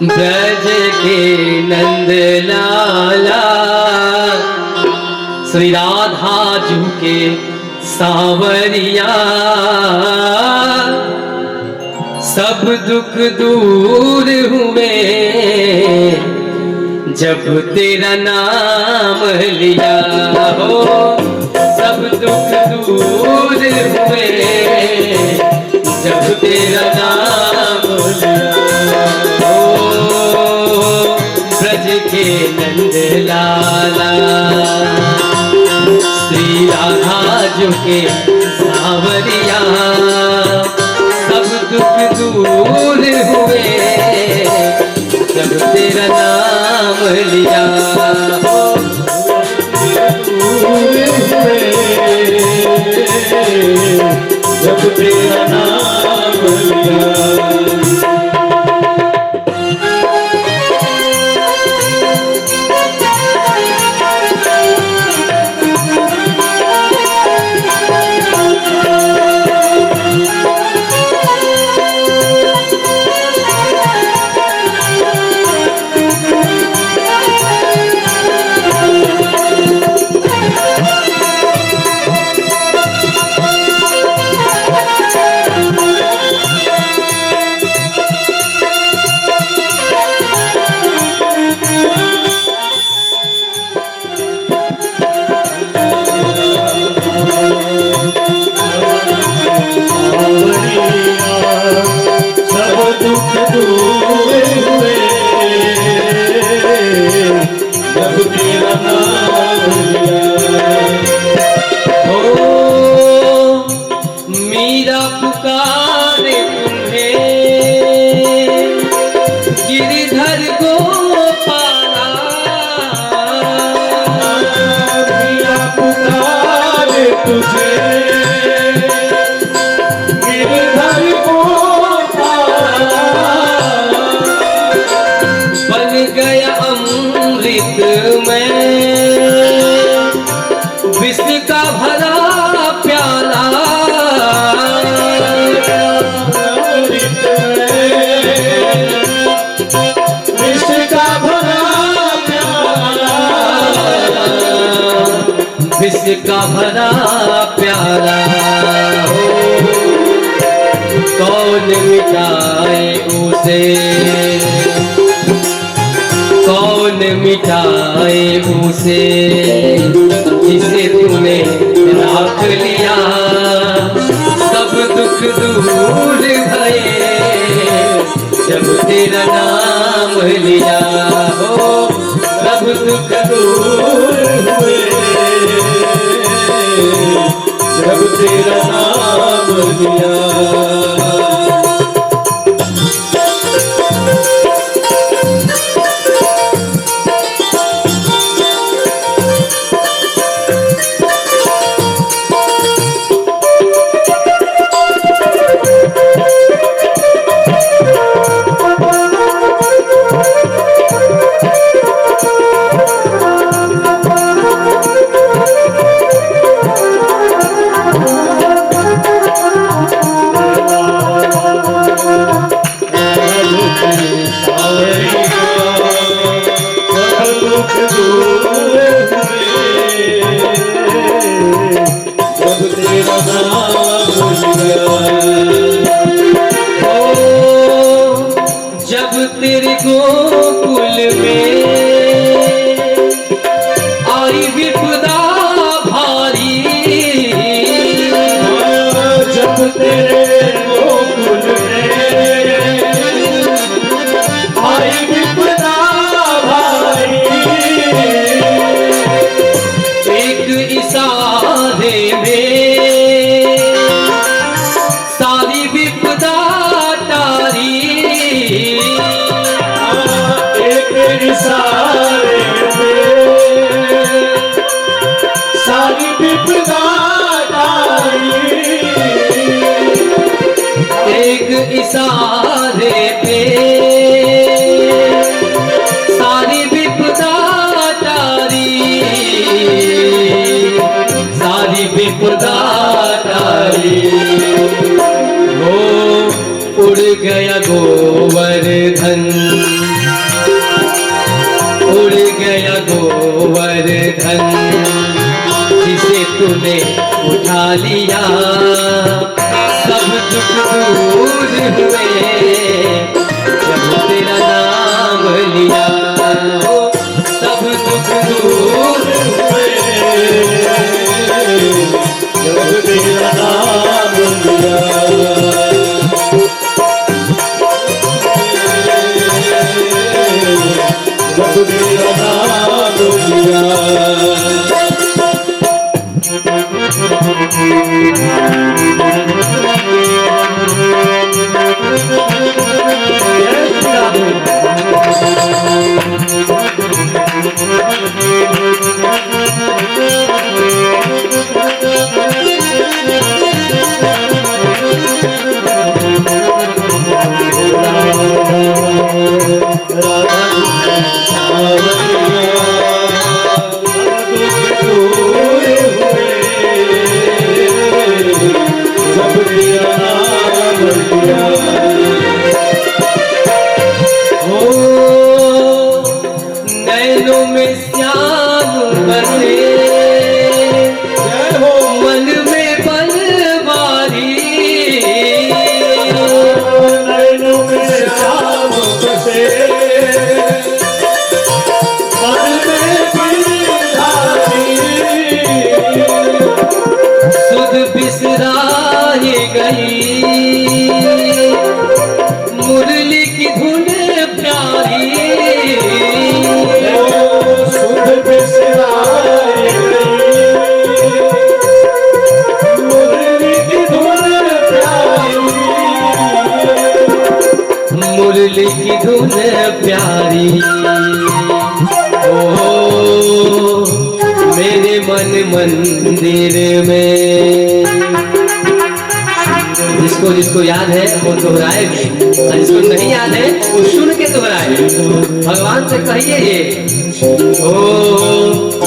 ब्रज के नंदलाला, श्री राधा जू के सांवरिया, सब दुख दूर हुए जब तेरा नाम लिया हो। सब दुख दूर हुए जब तेरा नाम लिया हो। ब्रज के नंद लाला, श्री राधा जो के सांवरिया, सब दुख दूर हुए जब तेरा नाम लिया हो। जब तेरा नाम लिया। का भरा प्याला हो, कौन मिटाए उसे, कौन मिटाए उसे जिसे तूने राख लिया। सब दुख दूर भये जब तेरा नाम लिया हो। सब दुख दूर हुए जब तेरा नाम लिया। जब तेरे गोकुल में आई विपदा भारी, जब तेरे हो उड़ गया गोवर्धन, उड़ गया गोवर्धन, जिसे तूने उठा लिया, सब दुख दूर हुए जब तेरा नाम लिया, सब दुख दूर हुए जब तेरा नाम लिया, जब तेरा नाम लिया। नैनों में श्याम बसे, मन में बलवारी, नैनों में श्याम बसे, मन में बलवारी, सुध बिसराई गई मुरली की धुन प्यारी, सुध बिसराई गई मुरली की धुन प्यारी, मुरली की धुन प्यारी। ओ मेरे मन मंदिर में, जिसको जिसको याद है वो दोहराए भी, और जिसको नहीं याद है वो सुन के दोहराए। भगवान से कहिए ये, ओ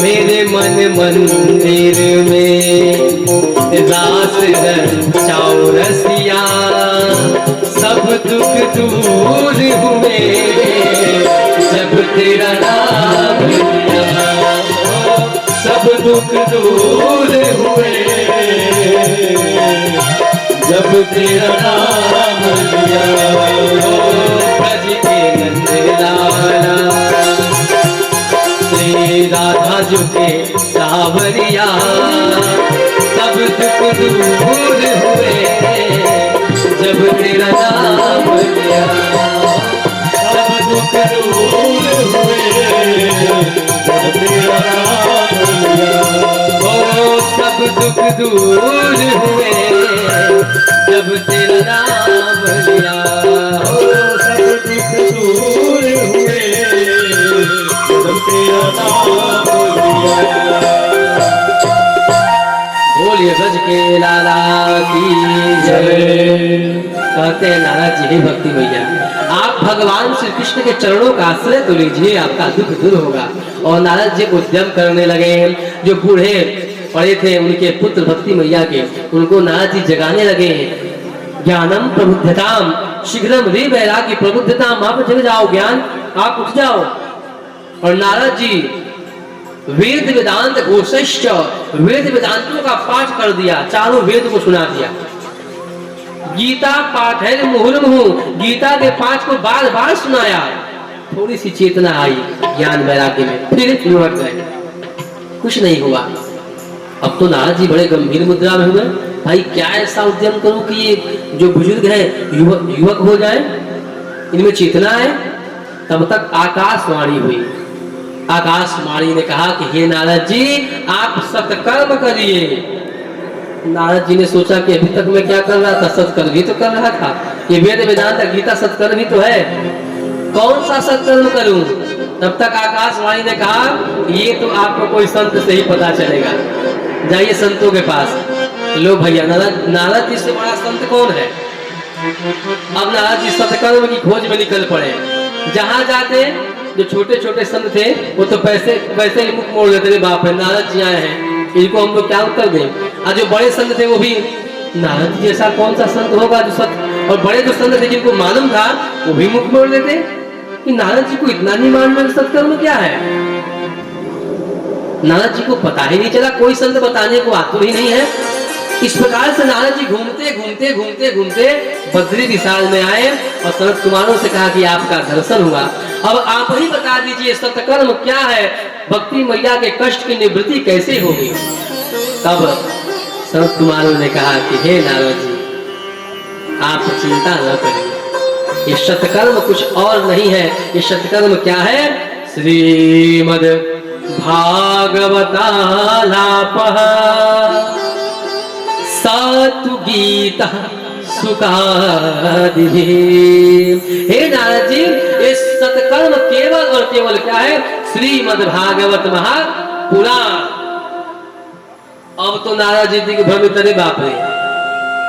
मेरे मन मंदिर में रास रचाओ रसिया, सब दुख दूर हुए जब तेरा नाम लिया, सब दुख दूर हुए जब तेरा नाम लिया। ब्रज के नंदलाला श्री राधा जी के सावरिया, सब दुख दूर हुए जब तेरा नाम लिया, सब दुख दूर हुए जब तेरा नाम लिया, ओ सब दुख दूर हुए जब तेरा नाम लिया, सब दुख दूर हुए जब तेरा नाम लिया। बोलिए ब्रज के लाला की जय। कहते हैं नारद जी, हे भक्ति भैया, आप भगवान श्री कृष्ण के चरणों का आश्रय तो लीजिए, आपका दुख दूर होगा। और नारद जी उद्यम करने लगे। जो बूढ़े पड़े थे उनके पुत्र भक्ति मैया के, उनको नारद जी जगाने लगे। ज्ञानम प्रबुद्धताम शीघ्रम रे वैराग्य प्रबुद्धताम, आप जग जाओ ज्ञान, आप उठ जाओ। और नारद जी वेद वेदांत घोषश्च, वेद वेदांतों का पाठ कर दिया, चारों वेद को सुना दिया। गीता पाठ है मुहुर्मुहु, गीता के पाठ को बार बार सुनाया। थोड़ी सी चेतना आई ज्ञान वैराग्य में, फिर लुढ़क गए, कुछ नहीं हुआ। अब तो नारद जी बड़े गंभीर मुद्रा में हुए। भाई क्या ऐसा उद्यम करूं कि ये जो बुजुर्ग है युवक हो जाए, इनमें चेतना है। तब तक आकाशवाणी हुई। आकाशवाणी ने कहा कि हे नारद जी, आप सत्कर्म करिए। नारद जी ने सोचा कि अभी तक मैं क्या कर रहा था, सत्कर्म ही तो कर रहा था। ये वेद वेदांत गीता सत्कर्म ही तो है, कौन सा सत्कर्म करूं। तब तक आकाशवाणी ने कहा ये तो आपको कोई संत से ही पता चलेगा, जाइए संतों के पास। लो भैया, नारद जी से बड़ा संत कौन है। अब नारद जी सत्कर्म की खोज में निकल पड़े। जहां जाते जो छोटे छोटे संत थे वो तो वैसे ही मुख मोड़ लेते थे, बाप रे नारद जी आए हैं, इनको हम लोग क्या उत्तर दें। और जो बड़े संत थे वो भी नारद जी जैसा कौन सा संत होगा जो सत, और बड़े जो संत थे जिनको मालूम था वो भी मुख मोड़ लेते कि नारद जी को इतना नहीं मालूम है सत्कर्म क्या है। नारद जी को पता ही नहीं चला, कोई संत बताने को आतुर ही नहीं है। इस प्रकार से नारद जी घूमते घूमते घूमते घूमते बद्री विशाल में आए और सनत कुमारों से कहा कि आपका दर्शन हुआ, अब आप ही बता दीजिए सत्कर्म क्या है, भक्ति मैया के कष्ट की निवृत्ति कैसे होगी। तब सनत कुमारों ने कहा कि हे नारद जी, आप चिंता न करिए, ये सत्कर्म कुछ और नहीं है। ये सत्कर्म क्या है? श्रीमद् भागवतालापः सातु गीता सुखादिः। हे नारद जी, इस सत्कर्म केवल और केवल क्या है? श्रीमद् भागवत महापुराण। अब तो नारद जी के भ्रमित, अरे बाप रे,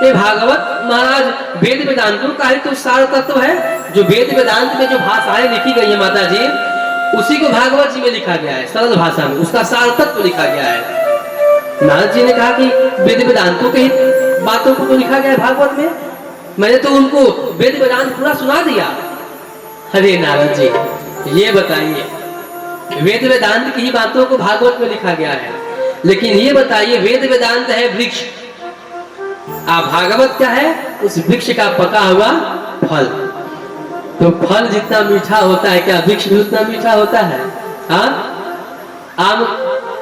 ये भागवत महाराज वेद वेदांतों का ही तो सार तत्व है। जो वेद वेदांत में जो भाषाएं लिखी गई है माता जी, उसी को भागवत जी में लिखा गया है, सरल भाषा में उसका सार तत्व लिखा गया है। नारद जी ने कहा कि वेद वेदांतों के बातों को तो लिखा गया है भागवत में, मैंने तो उनको वेद वेदांत पूरा सुना दिया। अरे नारद जी, ये बताइए, वेद वेदांत की ही बातों को भागवत में लिखा गया है, लेकिन ये बताइए वेद वेदांत है वृक्ष, भागवत क्या है? उस वृक्ष का पका हुआ फल। तो फल जितना मीठा होता है, क्या वृक्ष भी उतना मीठा होता है? हाँ, आम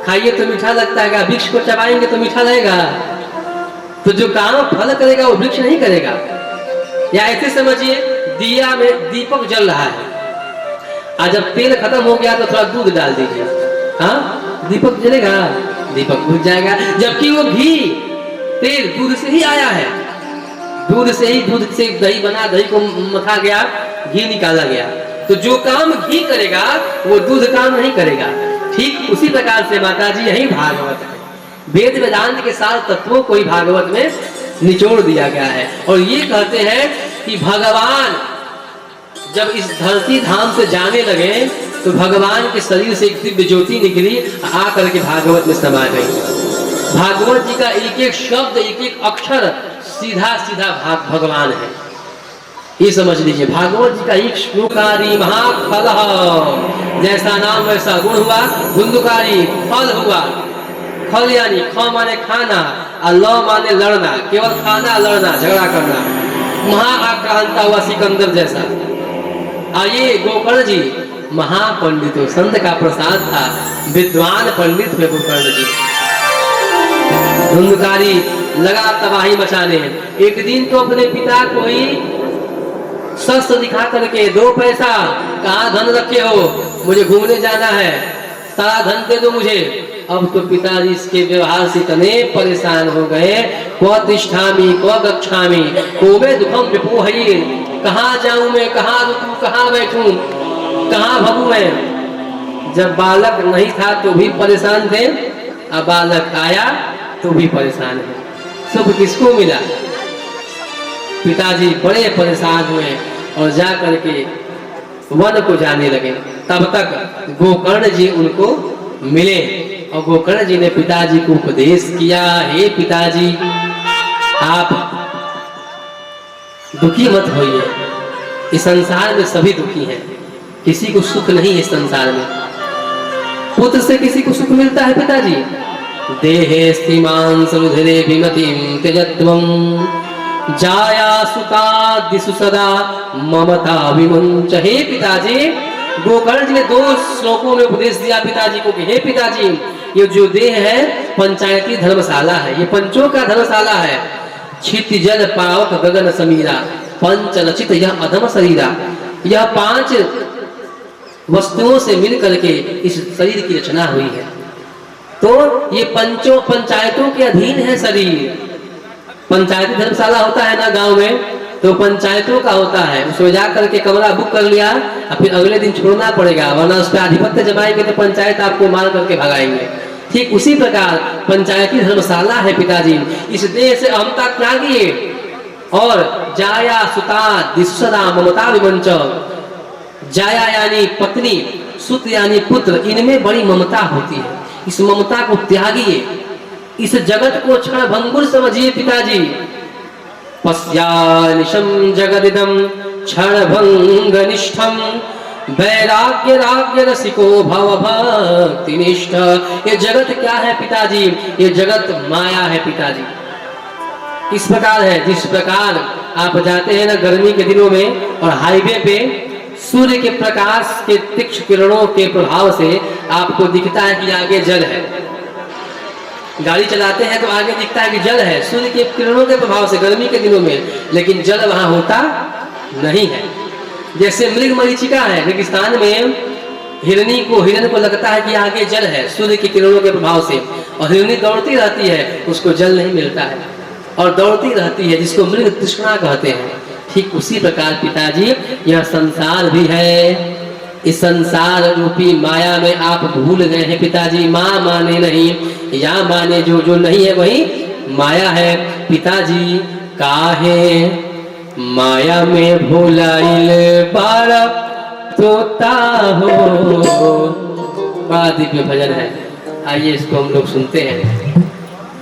खाइए तो मीठा लगता है, क्या वृक्ष को चबाएंगे तो मीठा लगेगा? तो जो काम फल करेगा वो वृक्ष नहीं करेगा। या ऐसे समझिए, दिया में दीपक जल रहा है, आज जब तेल खत्म हो गया तो थोड़ा दूध डाल दीजिए, हाँ, दीपक जलेगा? दीपक बुझ जाएगा। जबकि वो घी तेल दूध से ही आया है, दूध से दही बना, दही को मथा गया, घी निकाला गया। तो जो काम घी करेगा वो दूध काम नहीं करेगा। ठीक उसी प्रकार से माता जी यही भागवत है, वेद वेदांत के सारे तत्वों को ही भागवत में निचोड़ दिया गया है। और ये कहते हैं कि भगवान जब इस धरती धाम से जाने लगे तो भगवान के शरीर से एक दिव्य ज्योति निकली, आकर के भागवत में समा गई। भागवत जी का एक एक शब्द, एक एक अक्षर सीधा सीधा भगवान है, ये समझ लीजिए। भागवत जी का एक श्लोकारी महाफल, जैसा नाम वैसा गुण हुआ, धुंधुकारी फल हुआ। फल यानी ख माने खाना और ल माने लड़ना, केवल खाना लड़ना झगड़ा करना, महाआक्रांता हुआ सिकंदर जैसा। और ये गोकर्ण जी महापंडित, संत का प्रसाद था, विद्वान पंडित हुए गोकर्ण जी। धुंधकारी लगा तबाही मचाने। एक दिन तो अपने पिता को ही शस्त्र दिखा करके, 2 पैसा कहाँ धन रखे हो, मुझे घूमने जाना है, सारा धन दे दो मुझे। अब तो पिताजी इसके व्यवहार से इतने परेशान हो गए, क्व तिष्ठामि क्व गच्छामि को मे दुखम विपोहयेन, कहाँ जाऊं मैं, कहाँ रुकूं, कहाँ बैठूं, कहाँ भगूं मैं। जब बालक नहीं था तो भी परेशान थे, अब बालक आया तो भी परेशान है। सुख किसको मिला? पिताजी बड़े परेशान हुए और जा करके वन को जाने लगे। तब तक गोकर्ण जी उनको मिले और गोकर्ण जी ने पिताजी को उपदेश किया, हे पिताजी आप दुखी मत होइए, इस संसार में सभी दुखी हैं, किसी को सुख नहीं है इस संसार में। पुत्र से किसी को सुख मिलता है पिताजी? देहे स्थिमान् सरुधिरे विमतिं त्यजत्वं जाया सुता दिशु सदा ममता विमुंच। हे पिताजी, गोकर्ण जी ने 2 श्लोकों में उपदेश दिया पिताजी को कि हे पिताजी, ये जो देह है पंचायती धर्मशाला है, ये पंचों का धर्मशाला है। क्षिति जल पावक गगन समीरा पंच लचित यह अधम शरीरा। यह 5 वस्तुओं से मिल करके इस शरीर की रचना हुई है। तो ये पंचायतों के अधीन है शरीर। पंचायती धर्मशाला होता है ना गांव में, तो पंचायतों का होता है, उसमें जा करके कमरा बुक कर लिया और फिर अगले दिन छोड़ना पड़ेगा, वरना उस पर आधिपत्य जमाएंगे तो पंचायत आपको मार करके भगाएंगे। ठीक उसी प्रकार पंचायती धर्मशाला है पिताजी। इस देह से अहमता त्यागिए और जाया सुता दिशदा ममता विमंच। जाया यानी पत्नी, सुत यानी पुत्र, इनमें बड़ी ममता होती है, इस ममता को त्यागिए, इस जगत को क्षण भंगुर समझिए पिताजी। पश्यानिशं जगदिदं क्षणभंगनिष्ठं वैराग्य राग्य रसिको भव भक्तिनिष्ठ। ये जगत क्या है पिताजी? ये जगत माया है पिताजी। इस प्रकार है जिस प्रकार आप जाते हैं ना गर्मी के दिनों में और हाईवे पे सूर्य के प्रकाश के तीक्ष्ण किरणों के प्रभाव से आपको दिखता है कि आगे जल है। गाड़ी चलाते हैं तो आगे दिखता है कि जल है सूर्य के किरणों के प्रभाव से गर्मी के दिनों में, लेकिन जल वहां होता नहीं है। जैसे मृग मरीचिका है रेगिस्तान में, हिरण को लगता है कि आगे जल है सूर्य की किरणों के प्रभाव से, और हिरनी दौड़ती रहती है, उसको जल नहीं मिलता है और दौड़ती रहती है, जिसको मृग तृष्णा कहते हैं। ठीक उसी प्रकार पिताजी यह संसार भी है। इस संसार रूपी माया में आप भूल गए हैं पिताजी। माँ माने नहीं, या माने जो नहीं है वही माया है पिताजी। काहे माया में भूलाइल बारा तोता हो। बड़ा दिव्य भजन है, आइए इसको हम लोग सुनते हैं।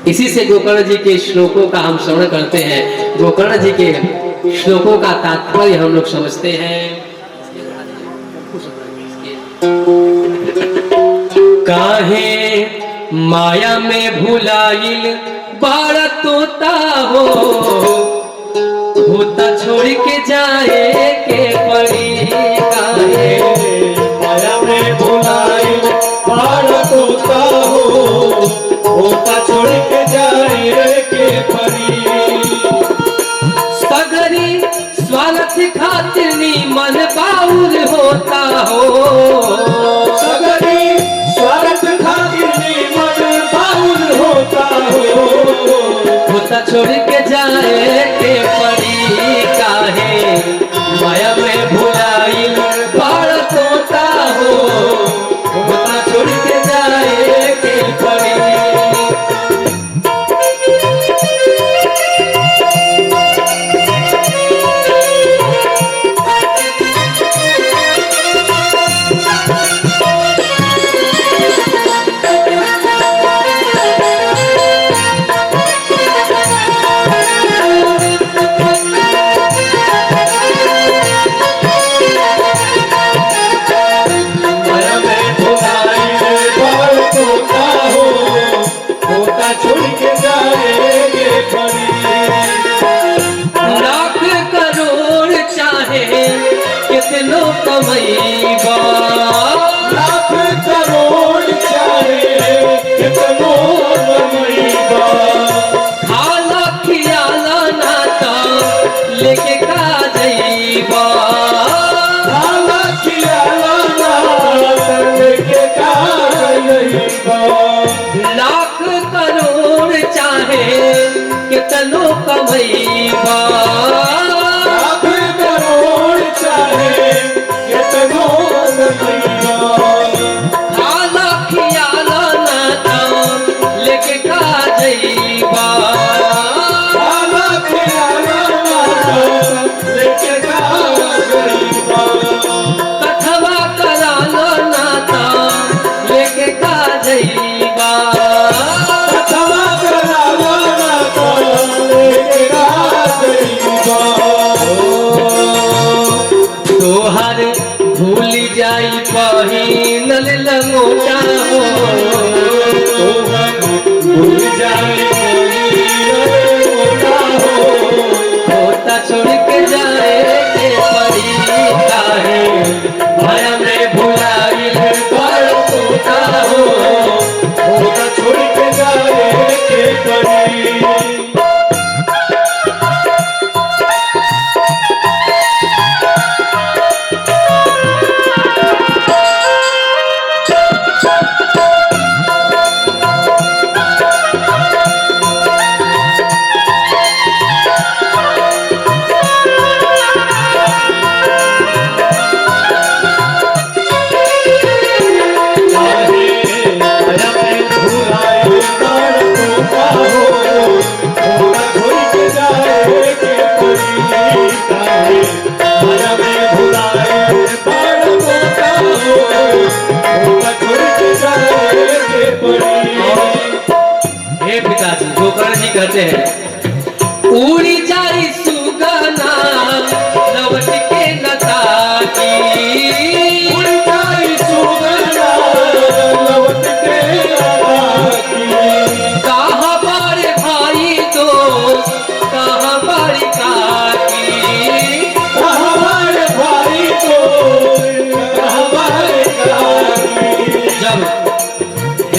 इसी से गोकर्ण जी के श्लोकों का हम श्रवण करते हैं। गोकर्ण जी के श्लोकों का तात्पर्य हम लोग समझते हैं। काहे माया में भुलाइल बारा तोता हो, होता छोड़ के जाए के पड़ी। काहे माया में भुलाइल बारा तोता हो, होता छोड़ के जाए के पड़ी। सगरी स्वार्थ खातिर मन बाउर होता हो, सगरी स्वार्थ खातिर मन बाउल होता हो, होता छोड़ के जाए के पड़ी। काहे माया में भुलाइल बारा तोता हो, होता छोड़ के जाए के पड़ी। छोड़ के जाएंगे पड़ी। लाख करोड़ चाहे कितनो कमैबा, लाख करोड़ चाहे कितनो कमैबा, खाला खियाला नाता लेके का जैबा, खाला खियाला नाता लेके का जैबा। लाख करोड़ चाहे कितनो कमैबा, लाख करोड़ चाहे कितनो कमैबा, खाला खियाला नाता लेके का जैबा, खाला खियाला नाता लेके का जैबा। कथवा कराला नाता लेके का जैबा, कथवा कराला नाता लेके का जैबा। तोहर भूल जाई पहिनल लंगोटा हो, तोहर भूल जाए होता हो, होता छोड़ के जाए के पड़ी। काहे माया में भुलाइल बारा तोता हो, होता छोड़ के जाए के पड़ी।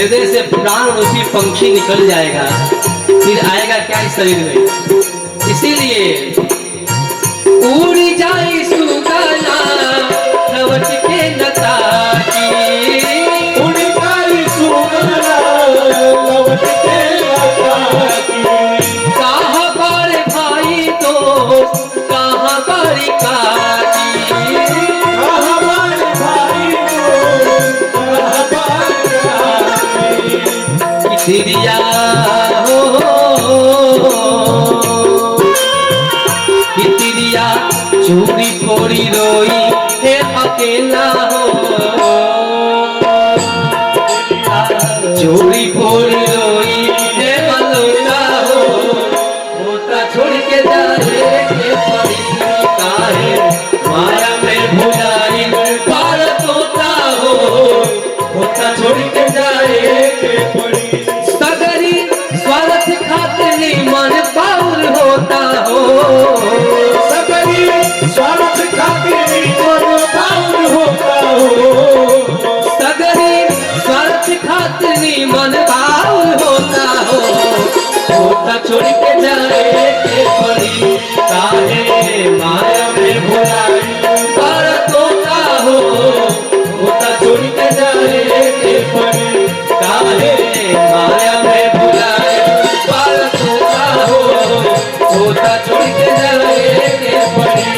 हृदय से प्राण रूपी पंक्षी निकल जाएगा, फिर आएगा क्या इस शरीर में। इसीलिए उड़ जाए सुगना लौट के न ताकी, उड़ जाए सुगना लौट के न ताकी। कहाँ पर भाई तो कहाँ पर काकी, कहाँ पर भाई तो कहाँ पर काकी। कितरिया हो कितरिया चूड़ी फोड़ी रोई है अकेला हो, चूड़ी फोड़ी रोई है अलोला हो, होता छोड़ के जाए के पड़ी काहे माया में भुलाई पार तोता हो, होता छोड़ के जाए के पड़ी। सगरी स्वार्थ खातिर मन पाउर होता हो, सगरी स्वार्थ खातिर मन पाउर होता हो। सगरी स्वार्थ खातिर मन पाउर होता हो, होता छोड़ के जाए के पड़ी काहे माया में भुलाई पर तोता हो, होता छोड़ के जाए के पड़ी काहे माया में भुलाई पर तोता हो, होता छोड़ के जाए के पड़ी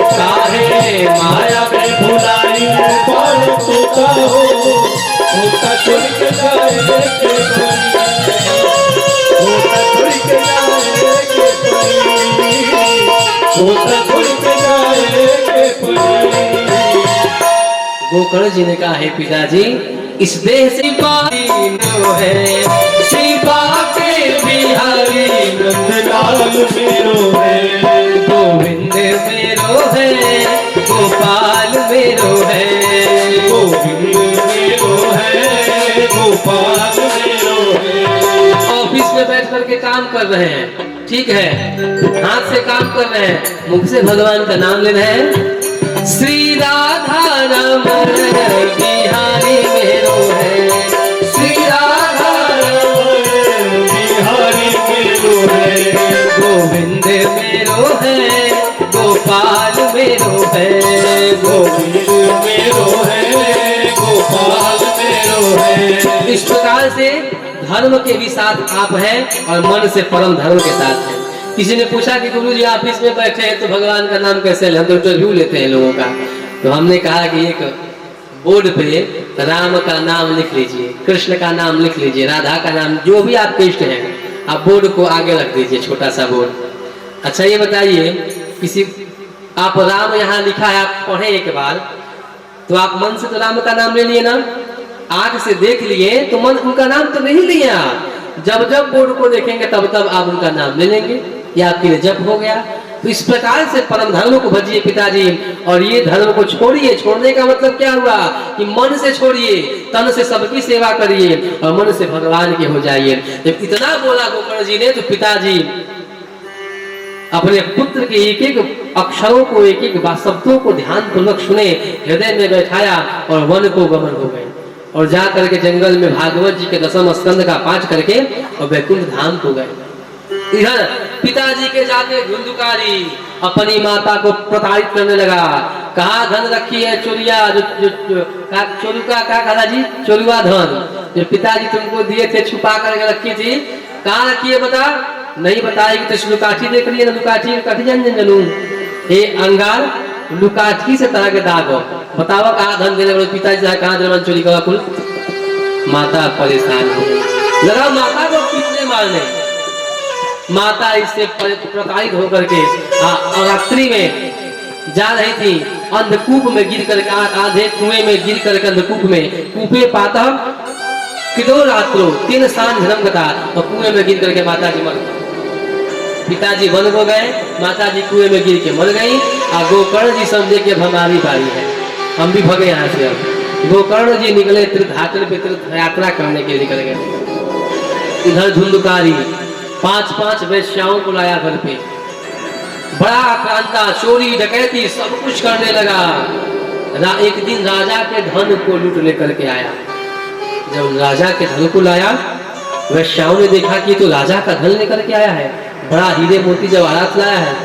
काहे माया में भुलाई पर तोता हो, होता छोड़ के जाए के पड़ी। होता छोड़ के जाए के पड़ी। होता छोड़ के जाए के पड़ी। गोकर्ण जी ने कहा है पिताजी, इस देह से पारी नो है, शिवा के बिहारी नंदलाल मेरो है, गोविंद मेरो है, गोपाल मेरो है, गोविंद मेरो है, गोपाल मेरो है। ऑफिस में बैठ करके काम कर रहे हैं, ठीक है, हाथ से काम कर रहे हैं, मुख से भगवान का नाम ले रहे हैं। श्री राधा रमण बिहारी मेरो है, श्री राधा रमण बिहारी मेरो है, गोविंद मेरो है, गोपाल मेरो है, गोविंद मेरो है, गोपाल मेरो है। इस प्रकार से धर्म के भी साथ आप हैं और मन से परम धर्म के साथ हैं। किसी ने पूछा कि गुरुजी ऑफिस में बैठे हैं तो भगवान का नाम कैसे ले, हम तो इंटरव्यू लेते हैं लोगों का, तो हमने कहा कि एक बोर्ड पे राम का नाम लिख लीजिए, कृष्ण का नाम लिख लीजिए, राधा का नाम, जो भी आपके इष्ट हैं, आप बोर्ड को आगे रख दीजिए, छोटा सा बोर्ड। अच्छा ये बताइए, किसी आप राम यहाँ लिखा है, आप पढ़े एक बार, तो आप मन से तो राम का नाम ले लिए ना, आंख से देख लिए तो मन उनका नाम तो नहीं लिया, जब जब बोर्ड को देखेंगे तब तब आप उनका नाम ले लेंगे, ये आपके लिए जप हो गया। तो इस प्रकार से परम धर्म को भजिए पिताजी, और ये धर्म को छोड़िए। छोड़ने का मतलब क्या हुआ कि मन से छोड़िए, तन से सबकी सेवा करिए और मन से भगवान के हो जाइए। जब इतना बोला गोकर्ण जी ने तो पिताजी अपने पुत्र के एक एक अक्षरों को, एक एक शब्दों को ध्यान पूर्वक सुने, हृदय में बैठाया और वन को गमन हो गए और जा करके जंगल में भागवत जी के 10वें स्कंद का पाठ करके और वैकुंठ धाम को गए। इधर पिताजी के जाते धुंधुकारी अपनी माता को प्रताड़ित करने लगा, कहा धन रखी है चोरिया, चोरू का क्या कहा जी, चोरुआ धन जो पिताजी तुमको दिए थे छुपा करके रखी थी, कहाँ रखी है बता, नहीं बताएगी तो लुकाठी देख रही है, लुकाठी काठी जन जनू हे अंगार, लुकाठी से तरह के दाग बताओ कहा धन देने वाले पिताजी से कहा धन चोरी का कुल। माता परेशान हो गई, लगा माता को पीटने मारने। माता इससे प्रताड़ित होकर के रात्रि में जा रही थी, अंधकूप में गिर कर, आधे कुएं में गिर कर, अंधकूप में कूपे पाता किदो रात्रो 3 सांझ धर्म कथा, और कुएं में गिर करके माता जी मर गई। पिताजी वन को गए, माता जी कुएं में गिर के मर गई। और गोकर्ण जी समझे कि अब हमारी बारी है, हम भी भगे यहाँ से। अब गोकर्ण जी निकले तीर्थाटन पे तीर्थ यात्रा करने के लिए निकल गए। इधर धुंधुकारी 5-5 वेश्याओं को लाया घर पे, बड़ा आक्रांता, चोरी डकैती सब कुछ करने लगा। एक दिन राजा के धन को लूट लेकर के आया। जब राजा के धन को लाया, वैश्याओं ने देखा कि तो राजा का धन लेकर के आया है, बड़ा हीरे मोती जवाहरात लाया है,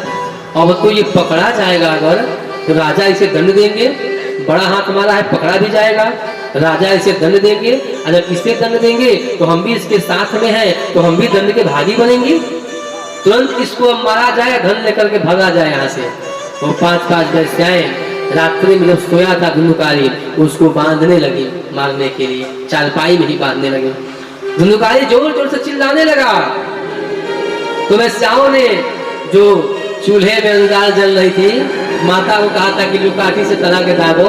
अब तो ये पकड़ा जाएगा, अगर तो राजा इसे दंड देंगे, बड़ा हाथ मारा है पकड़ा भी जाएगा, राजा इसे दंड देंगे, अगर इसे दंड देंगे तो हम भी इसके साथ में हैं, तो हम भी दंड के भागी बनेंगे, तुरंत इसको अब मारा जाए, धन लेकर के भागा जाए यहाँ से। वो 5-5 वैश्याएं रात्रि में जब सोया था धुंधुकारी, उसको बांधने लगी मारने के लिए, चारपाई में ही बांधने लगे। धुंधुकारी जोर जोर से चिल्लाने लगा, तो वैश्याओं ने जो चूल्हे में अंगार जल रही थी, माता को कहा था कि लुकाठी से तना के दागो।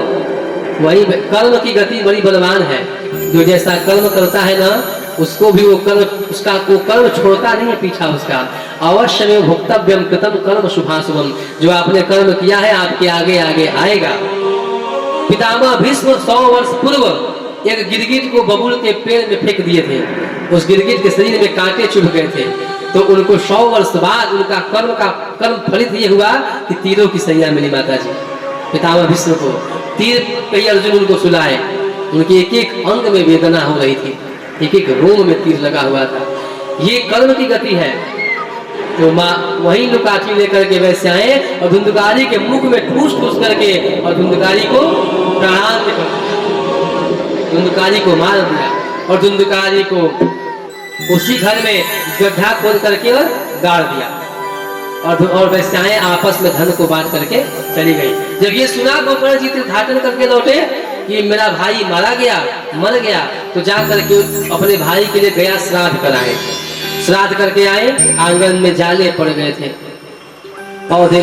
वही कर्म की गति बड़ी बलवान है, जो जैसा कर्म करता है ना, उसको भी वो कर्म छोड़ता नहीं है पीछा उसका। अवश्य में भोक्तव्यम कृतम कर्म शुभाशुभम, जो आपने कर्म किया है आपके आगे आगे आएगा। पितामह भीष्म 100 वर्ष पूर्व एक गिरगिट को बबूल के पेड़ में फेंक दिए थे, उस गिरगिट के शरीर में कांटे चुभ गए थे, तो उनको 100 वर्ष बाद उनका कर्म फलित ये हुआ कि तीरों की सैया मिली माता जी पितामह भीष्म को। तीर कई अर्जुन उनको सुलाए, उनके एक एक अंग में वेदना हो रही थी, एक एक रोम में तीर लगा हुआ था। ये कर्म की गति है। तो माँ वही लुकाठी लेकर के वैसे आए और धुंधुकारी के मुख में ठूस ठूस करके और धुंधुकारी को प्राणांत कर, धुंधुकारी को मार दिया और धुंधुकारी को उसी घर में गड्ढा खोद करके और गाड़ दिया। और वैश्याएं आपस में धन को बांट करके चली गई। जब ये सुना गोकर्ण जी तीर्थाटन करके लौटे कि मेरा भाई मारा गया, मर गया, तो जा करके अपने भाई के लिए गया श्राद्ध कराए। श्राद्ध करके आए, आंगन में जाले पड़ गए थे, पौधे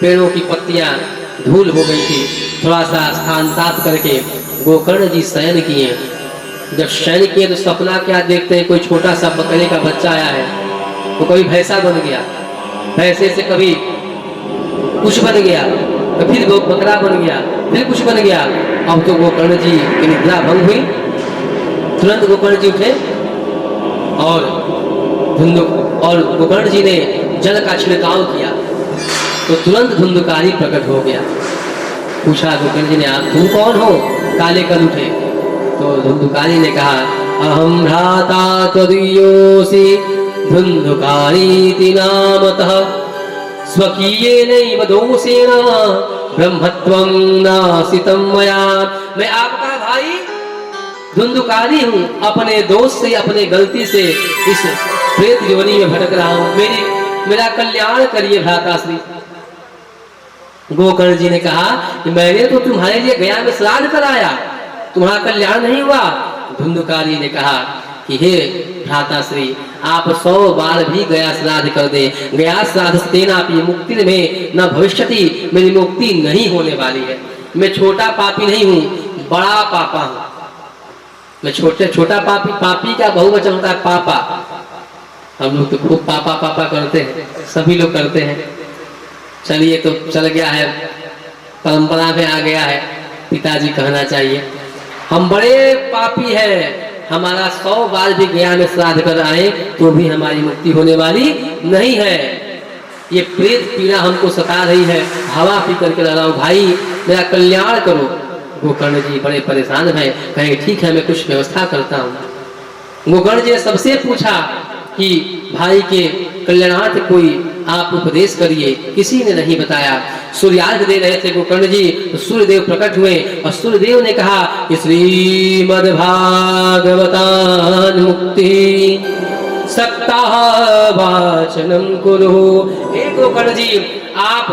पेड़ों की पत्तियां धूल हो गई थी, थोड़ा सा स्थान साफ करके गोकर्ण जी शयन किए। जब शयन किए तो सपना क्या देखते हैं, कोई छोटा सा बकरे का बच्चा आया है, तो कभी भैंसा बन गया, भैंसे से कभी कुछ बन गया, तो फिर बकरा बन गया, फिर कुछ बन गया। अब तो गोकर्ण जी की निद्रा भंग हुई, तुरंत गोकर्ण जी उठे और गोकर्ण जी ने जल का छिड़काव किया, तो तुरंत धुंधुकारी प्रकट हो गया। पूछा गोकर्ण जी ने, आप तुम कौन हो, काले कल उठे। तो धुंधुकारी ने कहा, अहम भ्राता त्वदीयोऽसि धुंधुकारीति नामतः, स्वकीयेनैव दोषेण ब्रह्मत्वं नासितं मया। मैं आपका भाई धुंधुकारी हूँ, अपने दोष से, अपने गलती से इस प्रेत योनि में भटक रहा हूँ, मेरा कल्याण करिए भ्राताश्री। गोकर्ण जी ने कहा कि मैंने तो तुम्हारे लिए गया में श्राद्ध कराया, तुम्हारा कल्याण नहीं हुआ। धुंधुकारी ने कहा कि हे भ्राताश्री, आप 100 बार भी गया श्राद्ध कर दे, गया श्राद्ध तेनापि मुक्ति में न भविष्यति, मेरी मुक्ति नहीं होने वाली है। मैं छोटा पापी नहीं हूँ, बड़ा पापा हूँ। मैं छोटा पापी का बहुवचन होता है पापा। हम लोग तो खूब पापा पापा करते हैं, सभी लोग करते हैं। चलिए, तो चल गया है, परंपरा में आ गया है, पिताजी कहना चाहिए हम बड़े पापी हैं, हमारा 100 बार भी गया में श्राद्ध कर आए तो भी हमारी मुक्ति होने वाली नहीं है। ये प्रेत पीड़ा हमको सता रही है, हवा पी करके रह रहा हूँ, भाई मेरा कल्याण करो। गोकर्ण जी बड़े परेशान हैं, कहे ठीक है मैं कुछ व्यवस्था करता हूँ। गोकर्ण जी ने सबसे पूछा कि भाई के कल्याणार्थ कोई आप उपदेश करिए, किसी ने नहीं बताया। सूर्यार्घ दे रहे थे गोकर्ण जी, तो सूर्यदेव प्रकट हुए और सूर्यदेव ने कहा कि श्रीमद् भागवतान मुक्ति सप्ताह वाचनम कुरु। हे गोकर्ण जी, आप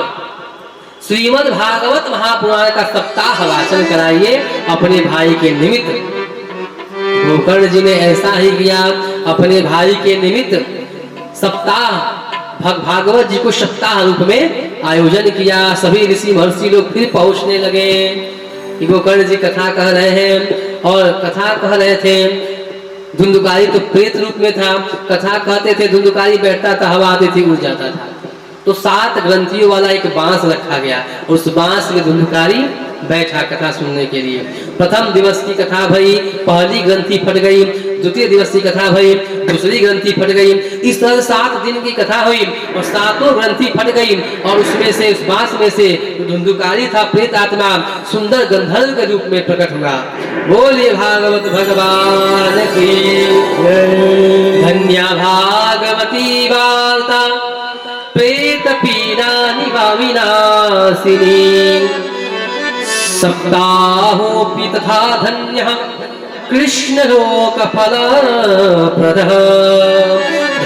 श्रीमद् भागवत महापुराण का सप्ताह वाचन कराइए अपने भाई के निमित्त। गोकर्ण जी ने ऐसा ही किया, अपने भाई के निमित्त सप्ताह भागवत जी को सप्ताह रूप में आयोजन किया। सभी ऋषि महर्षि लोग फिर पहुंचने लगे। गोकर्ण जी कथा कह रहे हैं और कथा कह रहे थे। धुंधुकारी तो प्रेत रूप में था, कथा कहते थे, धुंधुकारी बैठता था, हवा आती थी उड़ जाता था। तो 7 ग्रंथियों वाला एक बांस रखा गया, उस बांस में धुंधुकारी बैठा कथा सुनने के लिए। प्रथम दिवस की कथा भई, पहली ग्रंथि फट गई, द्वितीय दिवस की कथा हुई, दूसरी ग्रंथि फट गई। इस तरह 7 दिन की कथा हुई और 7 ग्रंथि फट गई और उसमें से उस बांस में से धुंधुकारी था प्रेत आत्मा सुंदर गंधर्व के रूप में प्रकट हुआ। बोलिए भागवत भगवान की धन्या भागवती वार्ता प्रेत पीड़ा निवाविनाशिनी सप्ताहोऽपि तथा धन्यः कृष्ण लोक फलप्रदः।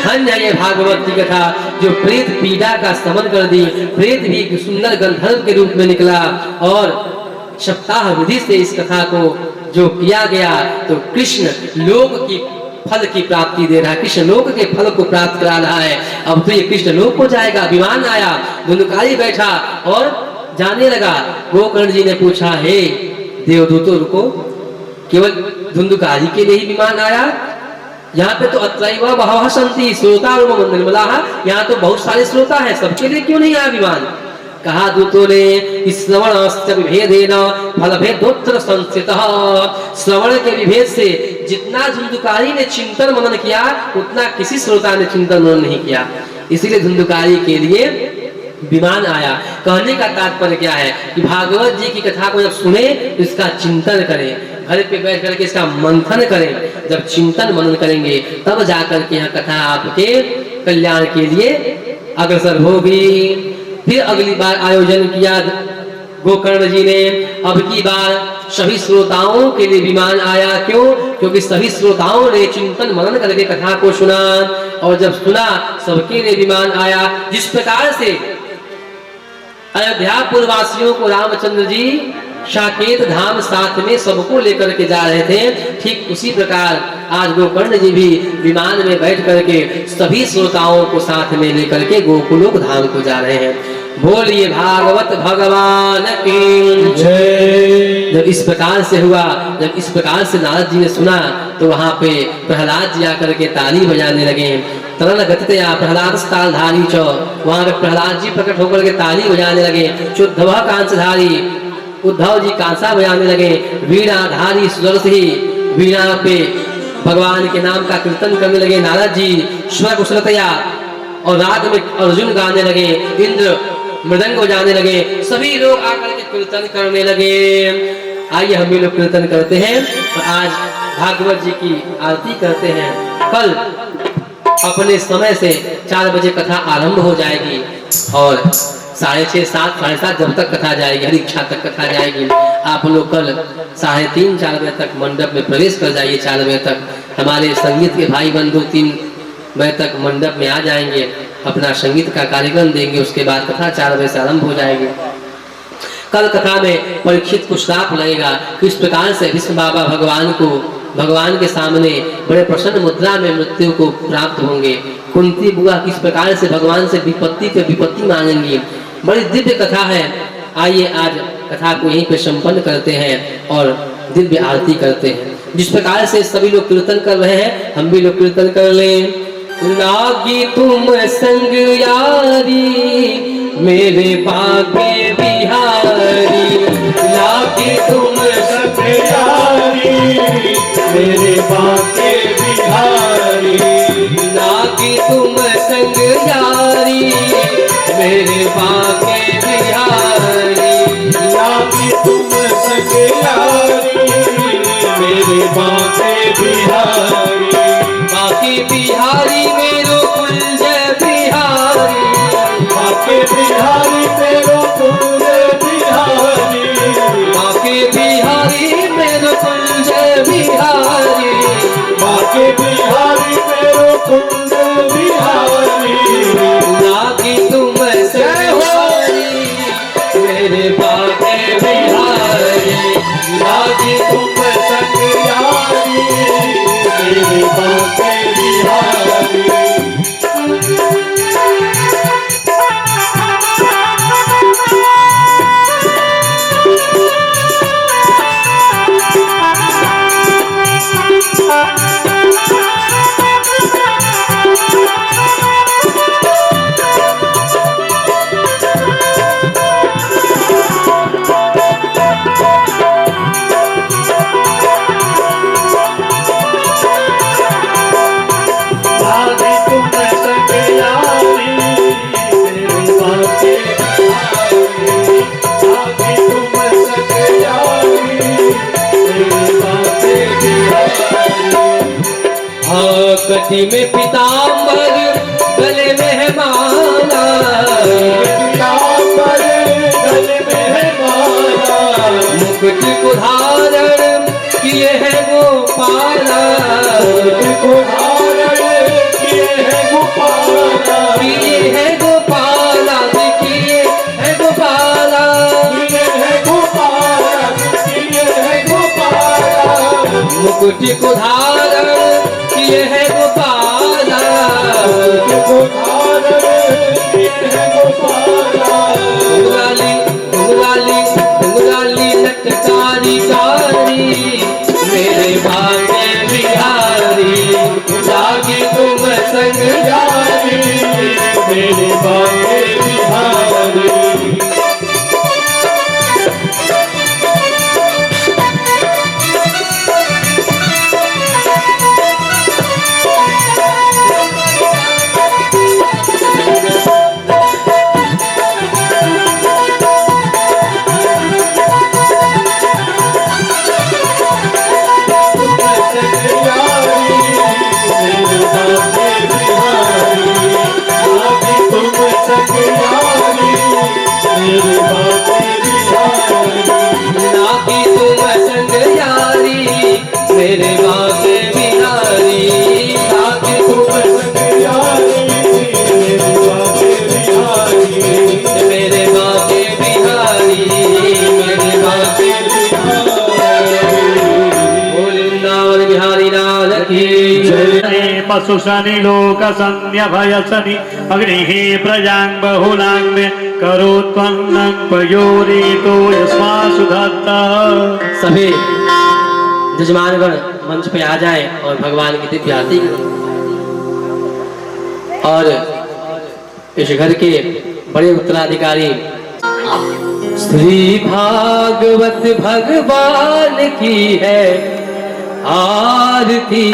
धन्य ये भागवत की कथा जो प्रेत पीड़ा का समन कर दी, प्रेत भी सुंदर गंधर्व के रूप में निकला और सप्ताह विधि से इस कथा को जो किया गया तो कृष्ण लोक की फल की प्राप्ति दे रहा है, कृष्ण लोक के फल को प्राप्त करा रहा है। अब तो ये कृष्ण लोक को जाएगा। विमान आया, धुंधुकारी बैठा और जाने लगा। गोकर्ण जी ने पूछा, हे देवदूतों रुको, केवल धुंधुकारी के लिए ही विमान आया? यहाँ पे तो अत्रैव बहवः सन्ति श्रोता निर्मलाः, यहाँ तो बहुत सारे श्रोता हैं, सबके लिए क्यों नहीं आया विमान? कहा दूतों ने श्रवणस्य विभेदेन फलभेदोत्तर संस्थितः। श्रवण के विभेद से जितना धुंधुकारी ने चिंतन मनन किया उतना किसी श्रोता ने चिंतन मनन नहीं किया, इसीलिए धुंधुकारी के लिए विमान आया। कहने का तात्पर्य क्या है कि भागवत जी की कथा को जब सुने तो इसका चिंतन करें, घर पे बैठ करके इसका मंथन करें। जब चिंतन मनन करेंगे तब जाकर के यह कथा आपके कल्याण के लिए अग्रसर होगी। फिर अगली बार आयोजन किया गोकर्ण जी ने, अब की बार सभी श्रोताओं के लिए विमान आया। क्यों? क्योंकि सभी श्रोताओं ने चिंतन मनन करके कथा को सुना और जब सुना सबके लिए विमान आया। जिस प्रकार से अयोध्यापुर वासियों को रामचंद्र जी साकेत धाम साथ में सबको लेकर के जा रहे थे, ठीक उसी प्रकार आज गोकर्ण जी भी विमान में बैठ करके सभी श्रोताओं को साथ में लेकर के गोकुलोक धाम को जा रहे हैं। बोलिए भागवत भगवान की जय। जब इस प्रकार से हुआ, जब इस प्रकार से नारद जी ने सुना तो वहां पे प्रहलाद जी आकर के ताली बजाने लगे। तरल गतितया प्रहलाद तालधारी च, वहां पे प्रहलाद जी प्रकट होकर के ताली बजाने लगे। चुद्धव कांसधारी उद्धव जी कांसा बजाने लगे। वीणाधारी सुदर से ही वीणा पे भगवान के नाम का कीर्तन करने लगे नारद जी स्वर कुशलतया, और राग में अर्जुन गाने लगे, इंद्र मृदंग बजाने लगे, सभी लोग आकर के कीर्तन करने लगे। आइए हम भी लोग कीर्तन करते हैं और आज भागवत जी की आरती करते हैं। कल अपने समय से 4 बजे कथा आरंभ हो जाएगी और 6:30, 7, 7:30 जब तक कथा जाएगी, हर इच्छा तक कथा जाएगी। आप लोग कल 3:30, 4 बजे तक मंडप में प्रवेश कर जाइए। 4 बजे तक हमारे संगीत के भाई बंधु 3 बजे तक मंडप में आ जाएंगे, अपना संगीत का कार्यक्रम देंगे। उसके बाद कथा 4 बजे से आरंभ हो जाएगी। कल कथा में परीक्षित को श्राप लगेगा। किस प्रकार से विष्णु बाबा भगवान के सामने बड़े प्रसन्न मुद्रा में मृत्यु को प्राप्त होंगे। कुंती बुआ किस प्रकार से भगवान से विपत्ति पे विपत्ति मांगेंगी। बड़ी दिव्य कथा है। आइए आज कथा को यहीं पे संपन्न करते हैं और दिव्य आरती करते हैं। जिस प्रकार से सभी लोग कीर्तन कर रहे हैं हम भी लोग कीर्तन कर लें। लागी तुम संग यारी मेरे बाके बिहारी, लागी तुम संग यारी मेरे बाके बिहारी, लागी तुम संग यारी मेरे बाके बिहारी, लागी तुम संग यारी मेरे बाके बिहारी, बाके बिहारी मेरो कुंज बिहारी, बाके बिहारी मेरो कुंज बिहारी, बाके बिहारी मेरो कुंज बिहारी, बाके बिहारी मेरो कुंज बिहारी, लागी तुम सहारी मेरे बाके बिहारी, लागी तुम सहारी मेरे बाके बिहारी। कंठी में पीताम्बर गले में है माला, पीताम्बर गले में है माला, मुकुट को धारण किए है गोपाला, मुकुट को धारण किए है गोपाला, किए है गोपाला, किए है गोपाला, किए है गोपाला, किए है गोपाला, मुकुट को धारण किए है गोपाला, मुकुट को धारण किए है गोपाला, घुंघराली घुंघराली घुंघराली लटकारी कारी, मेरे भाग्य बिहारी जागे तुम संग यारी मेरे बाबे बिहारी। लागी तुम संग यारी मेरे भाग्य बिहारी, लागी तुम मेरे भाग्य बिहारी, मेरे भाग्य वृंदावन बिहारी लाल की जय पशुशनि लोक संध्य भयसनि अग्निः प्रजां बहुलांग्य करो त्वन्नं पयोरितो यस्मासु दत्ता। सभी जजमानगण मंच पे आ जाएं और भगवान की दिव्य आरती करें। और इस घर के बड़े उत्तराधिकारी श्री भागवत भगवान की है आरती,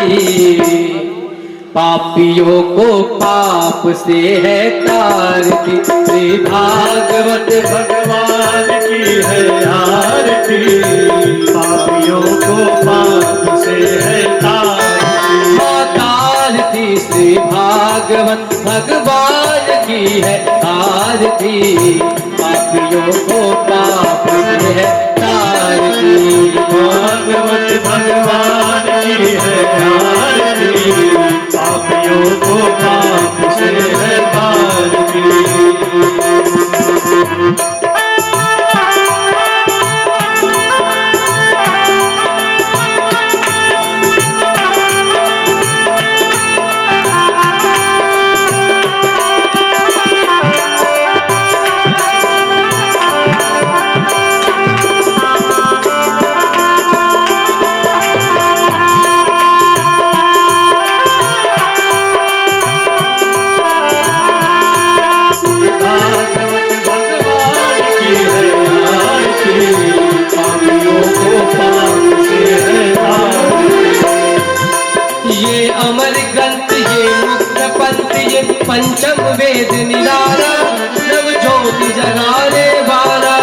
पापियों को पाप से है तारती, श्री भागवत भगवान की है आरती, पापियों को पाप से है आरती, श्री भागवत भगवान की है आरती, पापियों को पाप से है तारती, भागवत भगवान की है आरती, पापियों को पाप से है तारती। ये अमर ग्रंथ ये मुक्त पंथ ये पंचम वेद निराला, नव ज्योति जगाने वाला,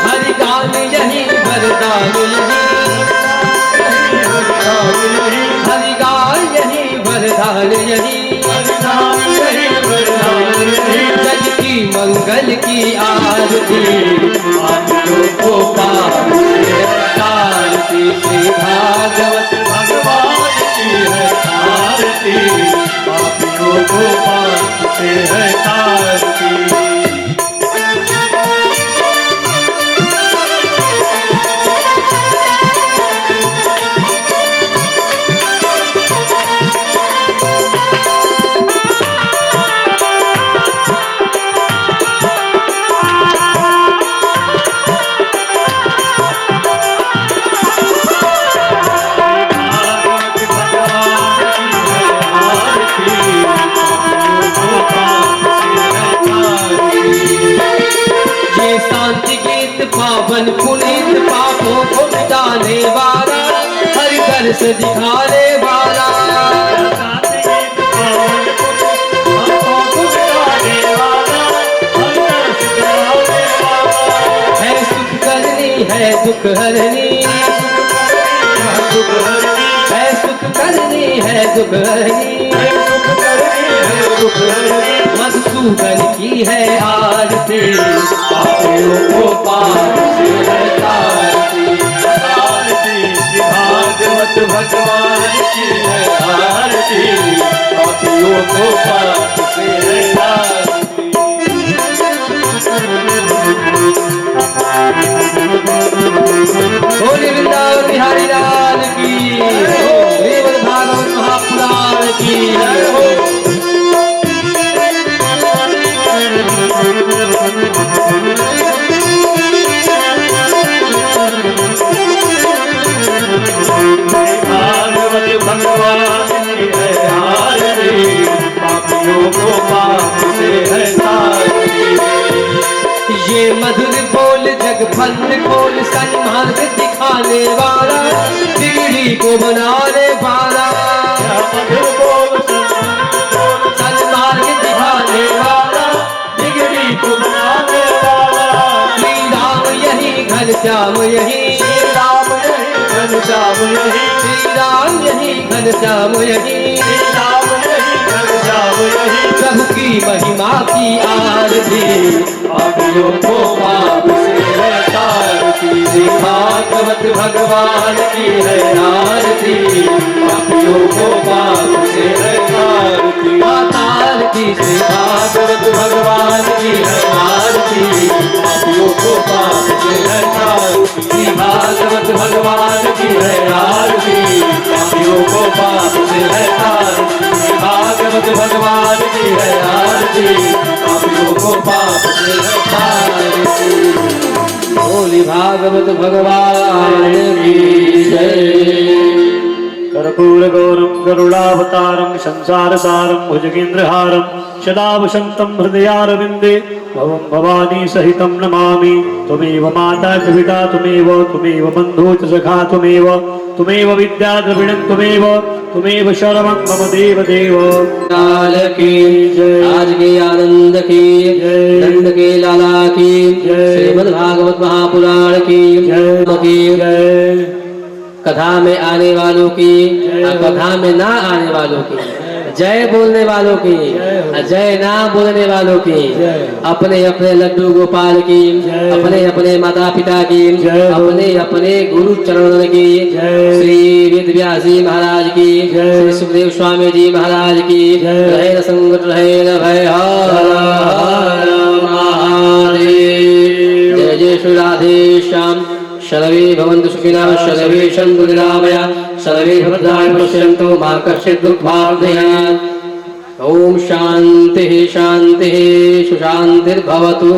हरि गान यही वरदान यही, हरि गान यही वरदान यही, जग की मंगल की आरती, पापियों को पाप से तारती, श्री भागवत भगवान की है आरती, पापियों को पाप से है तारती। पावन पुनीत पापों को मिटाने वाला, हरि दर्श दिखाने वाला, दुख हरनी, है सुख करनी, है दुख हरनी, मधुसूदन की है आरती, पापियों को पाप से है तारती। भागवत भगवान की है आरती, पापियों को पाप से है तारती। बोले वृंदावन बिहारी लाल की, श्रीमद् भागवत महापुराण की जय हो। भागवत भगवान की है आरती, पापियों को पाप से है तारती। ये मधुर बोल जग फल खोल, सन्मार्ग दिखाने वाला, बिगड़ी को बनाने वाला, मधुर बोल सन्मार्ग दिखाने वाला, बिगड़ी को बनाने वाला, श्री राम यही घनश्याम यही, राम यही घनश्याम यही, श्री राम यही घनश्याम यही, राम यही घनश्याम यही। प्रभु की महिमा की आरती, पापियों को पाप से है तारती। भागवत भगवान की है आरती, पापियों को पाप से है तारती। मातार की से भागवत भगवान की है आरती, पापियों को पाप से है तारती। भागवत भगवान की है आरती, पापियों को पाप से है तारती। भागवत भगवान की है आरती, पापियों को पाप से है तारती। बोली भागवत भगवान की जय। कर्पूरगौरं गरुडावतारं संसारसारं भुजगेन्द्रहारं सदा वसन्तं हृदयारविन्दे भवं भवानी सहितं नमामि। त्वमेव माता च पिता त्वमेव बन्धु च सखा त्वमेव विद्या द्रविणं त्वमेव शरणं मम देव। लाल की आज के आनंद की नंद के लाला की श्रीमद् भागवत महापुराण की कथा में आने वालों की, कथा में ना आने वालों की, जय बोलने वालों की, जय ना बोलने वालों की, अपने अपने लड्डू गोपाल की, अपने अपने माता पिता की, अपने अपने गुरु चरणों की, श्री वेद व्यास जी महाराज की, श्री सुखदेव स्वामी जी महाराज की, रहे न संकट रहे न भय। हर हर महादेव। जय जय श्री राधे श्याम। सर्वे भवन्तु सुखिनः, सर्वे सन्तु निरामया, सर्वे भद्राणि पश्यन्तु मा कश्चित् दुःखभाग् भयात्। ओम शांति शांति सुशांतिर्भवतु।